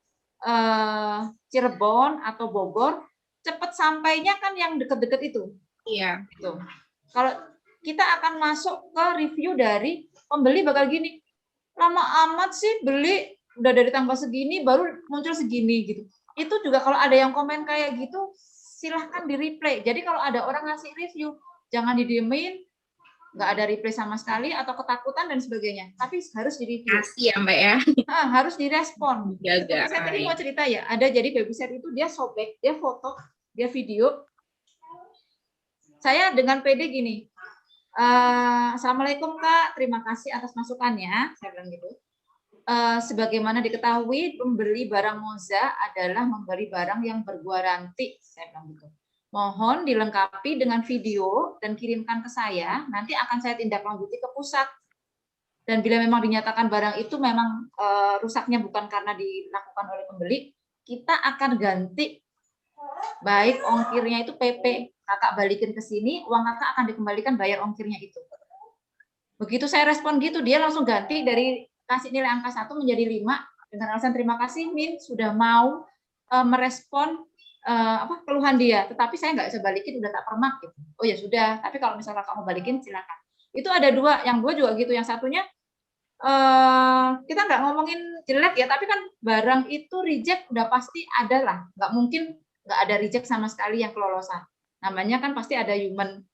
Cirebon atau Bogor, cepat sampainya kan yang deket-deket itu. Iya. Gitu. Kalau kita akan masuk ke review dari pembeli bakal gini, lama amat sih beli, udah dari tanggal segini baru muncul segini gitu. Itu juga kalau ada yang komen kayak gitu, silahkan di replay. Jadi kalau ada orang ngasih review, jangan didiemin, nggak ada replay sama sekali atau ketakutan dan sebagainya. Tapi harus di review. Kasih ya Mbak ya. Harus direspon. Jaga. Saya tadi mau cerita ya, ada jadi babysit itu dia sobek, dia foto, dia video. Saya dengan PD gini, Assalamualaikum Kak, terima kasih atas masukannya, saya bilang gitu. Sebagaimana diketahui, pembeli barang Moza adalah membeli barang yang bergaransi, saya bilang gitu. Mohon dilengkapi dengan video dan kirimkan ke saya, nanti akan saya tindak lanjuti ke pusat. Dan bila memang dinyatakan barang itu memang rusaknya bukan karena dilakukan oleh pembeli, kita akan ganti, baik ongkirnya itu PP, kakak balikin ke sini, uang kakak akan dikembalikan bayar ongkirnya itu. Begitu saya respon gitu, dia langsung ganti dari kasih nilai angka 1 menjadi 5 dengan alasan terima kasih Min sudah mau merespon keluhan dia, tetapi saya nggak bisa balikin, udah tak permak gitu. Oh ya sudah, tapi kalau misalnya kamu balikin silakan. Itu ada dua, yang dua juga gitu, yang satunya kita nggak ngomongin jelek ya, tapi kan barang itu reject udah pasti ada lah, nggak mungkin nggak ada reject sama sekali yang kelolosan. Namanya kan pasti ada human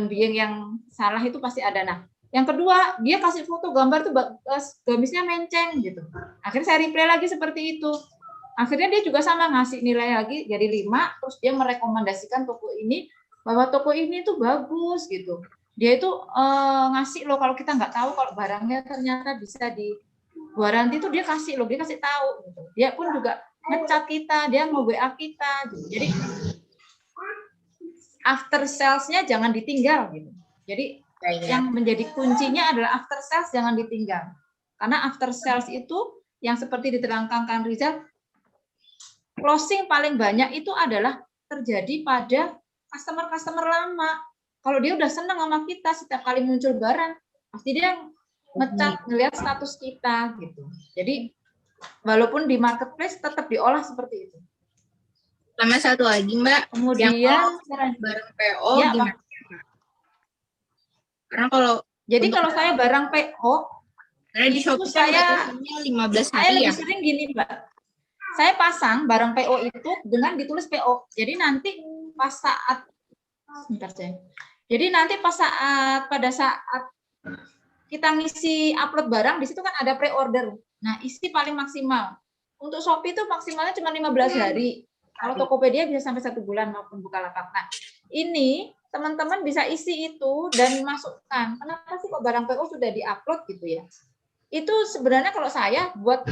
being yang salah itu pasti ada. Nah, yang kedua dia kasih foto gambar tuh gamisnya menceng gitu. Akhirnya saya replay lagi seperti itu. Akhirnya dia juga sama ngasih nilai lagi jadi 5, terus dia merekomendasikan toko ini bahwa toko ini tuh bagus gitu. Dia itu ngasih loh, kalau kita nggak tahu kalau barangnya ternyata bisa di garansi itu dia kasih loh, dia kasih tahu gitu. Dia pun juga ngecat kita, dia mau WA kita gitu. Jadi after sales-nya jangan ditinggal gitu. Jadi yang menjadi kuncinya adalah after sales jangan ditinggal. Karena after sales itu yang seperti diterangkan Kang Rizal, closing paling banyak itu adalah terjadi pada customer-customer lama. Kalau dia udah senang sama kita, setiap kali muncul barang, pasti dia ngecat, ngelihat status kita gitu. Jadi walaupun di marketplace tetap diolah seperti itu. Sama satu lagi Mbak, kemudian barang PO ya, gimana? Karena kalau saya barang PO, karena di Shopee saya 15 hari saya lebih ya. sering gini Mbak. Saya pasang barang PO itu dengan ditulis PO. Jadi nanti pas saat pada saat kita ngisi upload barang, di situ kan ada pre-order. Nah, isi paling maksimal. Untuk Shopee itu maksimalnya cuma 15 hari. Kalau Tokopedia bisa sampai 1 bulan maupun Bukalapak. Nah, ini teman-teman bisa isi itu dan masukkan. Kenapa sih kok barang PO sudah di-upload gitu ya? Itu sebenarnya kalau saya buat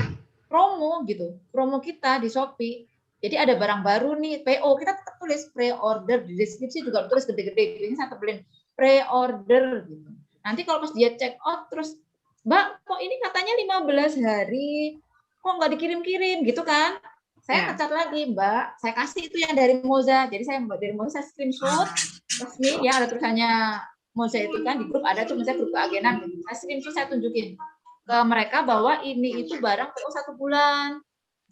promo gitu. Promo kita di Shopee. Jadi ada barang baru nih, PO, kita tetap tulis pre-order, di deskripsi juga tulis gede-gede. Ini saya tebelin pre-order gitu. Nanti kalau pas dia check out terus, Mbak, kok ini katanya 15 hari, kok nggak dikirim-kirim gitu kan? Saya ngecat lagi, Mbak, saya kasih itu yang dari Moza. Jadi saya dari Moza, saya screenshot resmi ya, ada tulisannya Moza itu kan di grup ada tuh, misalnya grup keagenan. Saya screenshot, saya tunjukin ke mereka bahwa ini itu barang PO 1 bulan.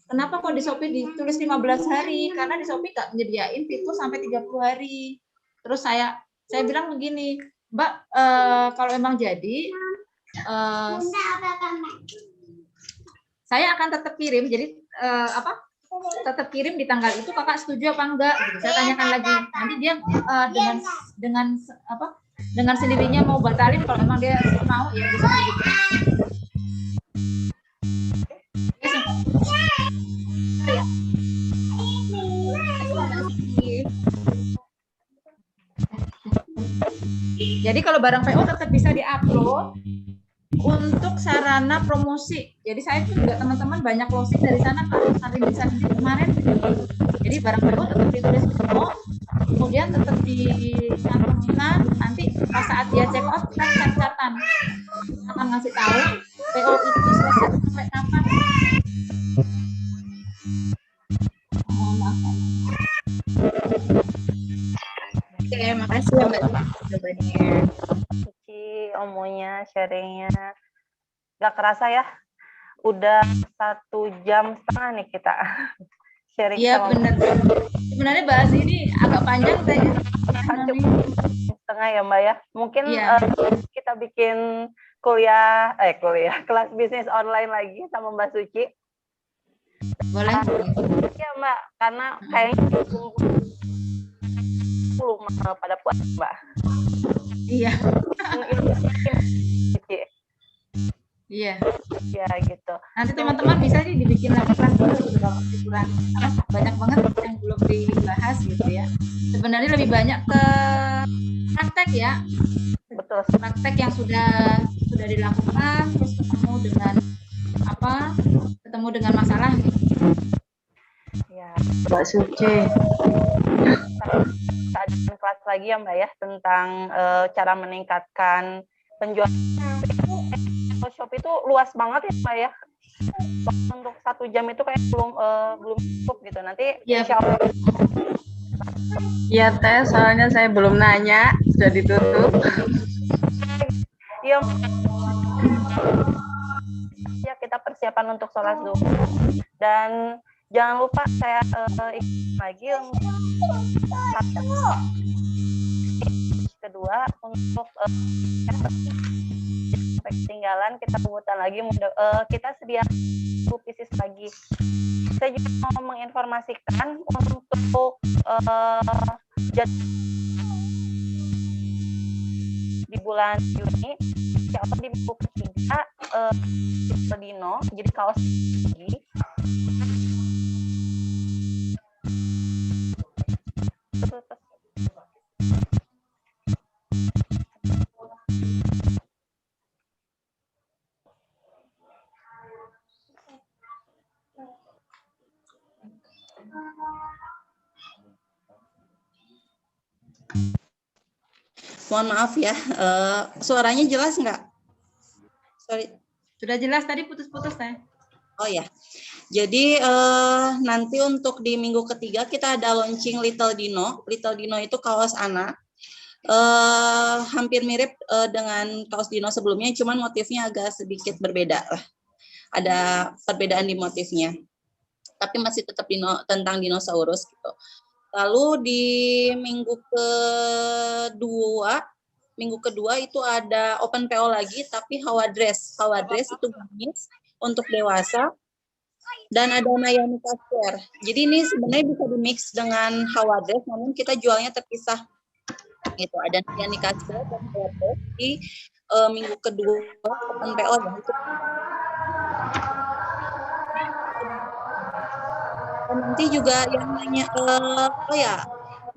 Kenapa kok di Shopee ditulis 15 hari? Karena di Shopee nggak menyediain fitur sampai 30 hari. Terus saya bilang begini, Mbak, kalau emang jadi saya akan tetap kirim. Jadi tetap kirim di tanggal itu, kakak setuju apa enggak gitu. Saya tanyakan lagi, nanti dia dengan sendirinya mau batalin. Kalau memang dia mau ya bisa gitu. Jadi kalau barang PO tetap bisa diupload untuk sarana promosi. Jadi saya tuh juga teman-teman banyak closing dari sana kali bisa kemarin. Jadi barang PO tetap ditulis PO, kemudian tetap dicantumkan. Nanti pas saat dia check out kita catatan akan ngasih tahu PO itu selesai sampai kapan. Mohon maaf. Oke, makasih ya Mbak jawabannya. Cici, omonya, sharingnya. Gak kerasa ya, udah 1,5 jam nih kita sharing. Iya benar. Sebenarnya bahas ini agak panjang kayaknya. Setengah ya Mbak ya. Mungkin kita bikin kuliah kelas bisnis online lagi sama Mbak Suci. Boleh. Iya Mbak, karena kayaknya belum pada puas Mbak. Iya. Iya. Ya gitu. Nanti teman-teman bisa sih dibikin lagi kelas bulan. Banyak banget yang belum dibahas gitu ya. Sebenarnya lebih banyak ke praktek ya. Betul. Praktek yang sudah dilakukan, terus ketemu dengan masalah gitu. Ya. Mbak Suci. Kita ada kelas lagi ya Mbak ya tentang cara meningkatkan penjualan. Shop itu luas banget ya Mbak ya. Untuk 1 jam itu kayak belum cukup gitu. Nanti insya Allah. Iya Teh, soalnya saya belum nanya, sudah ditutup. Iya. Ya kita persiapan untuk sholat zuhur. Dan jangan lupa saya ikut lagi kedua untuk ketinggalan kita sebutan lagi kita sedia pieces lagi. Saya juga mau menginformasikan untuk di bulan Juni siapa di minggu ketiga Dino jadi kaos lagi. Mohon maaf ya, suaranya jelas nggak? Sorry. Sudah jelas, tadi putus-putus Teh. Oh ya, jadi nanti untuk di minggu ketiga kita ada launching Little Dino. Little Dino itu kaos anak, hampir mirip dengan kaos Dino sebelumnya, cuman motifnya agak sedikit berbeda lah. Ada perbedaan di motifnya, tapi masih tetap tentang dinosaurus gitu. Lalu di minggu kedua itu ada open PO lagi, tapi Hawa dress itu gamis untuk dewasa, dan ada Nayani Kasper. Jadi ini sebenarnya bisa dimix dengan Hawa dress, namun kita jualnya terpisah. Gitu, ada Nayani Kasper dan Hawa dress di minggu kedua open PO. Nanti juga yang nanya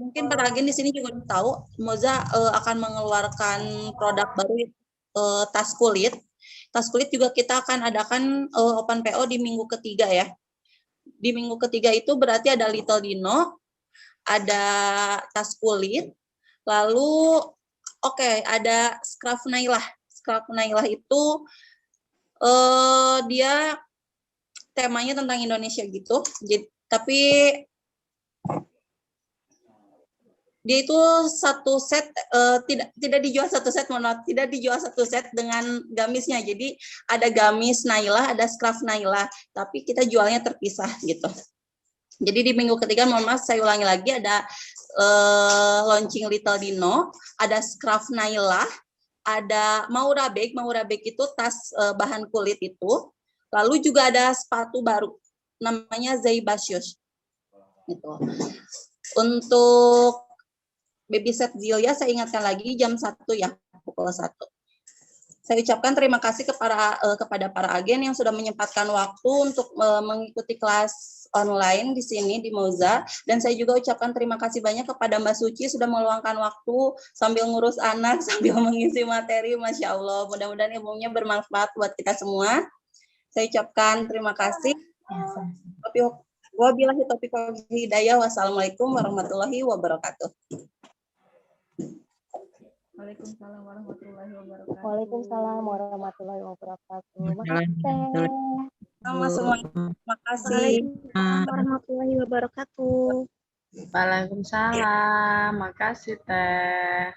mungkin para agen di sini juga tahu Moza akan mengeluarkan produk baru tas kulit. Tas kulit juga kita akan adakan open PO di minggu ketiga ya. Di minggu ketiga itu berarti ada Little Dino, ada tas kulit, lalu ada Scarf Nailah. Scarf Nailah itu dia temanya tentang Indonesia gitu. Tapi dia itu satu set tidak dijual satu set, tidak dijual satu set dengan gamisnya. Jadi ada gamis Nailah, ada scarf Nailah, tapi kita jualnya terpisah gitu. Jadi di minggu ketiga, mohon maaf saya ulangi lagi, ada launching Little Dino, ada scarf Nailah, ada Maura Bag itu tas bahan kulit itu. Lalu juga ada sepatu baru, namanya Zaiba Shoes. Gitu. Untuk baby set Zilia, saya ingatkan lagi jam 1 ya, pukul 1. Saya ucapkan terima kasih kepada para agen yang sudah menyempatkan waktu untuk mengikuti kelas online di sini di Moza, dan saya juga ucapkan terima kasih banyak kepada Mbak Suci sudah meluangkan waktu sambil ngurus anak, sambil mengisi materi. Masya Allah, mudah-mudahan ilmunya bermanfaat buat kita semua. Saya ucapkan terima kasih. Wabillahi taufiq wal hidayah. Wassalamualaikum warahmatullahi wabarakatuh. Waalaikumsalam warahmatullahi wabarakatuh. Waalaikumsalam warahmatullahi wabarakatuh. Makasih. Sama semua. Terima kasih. Warahmatullahi wabarakatuh. Waalaikumsalam. Makasih Teh.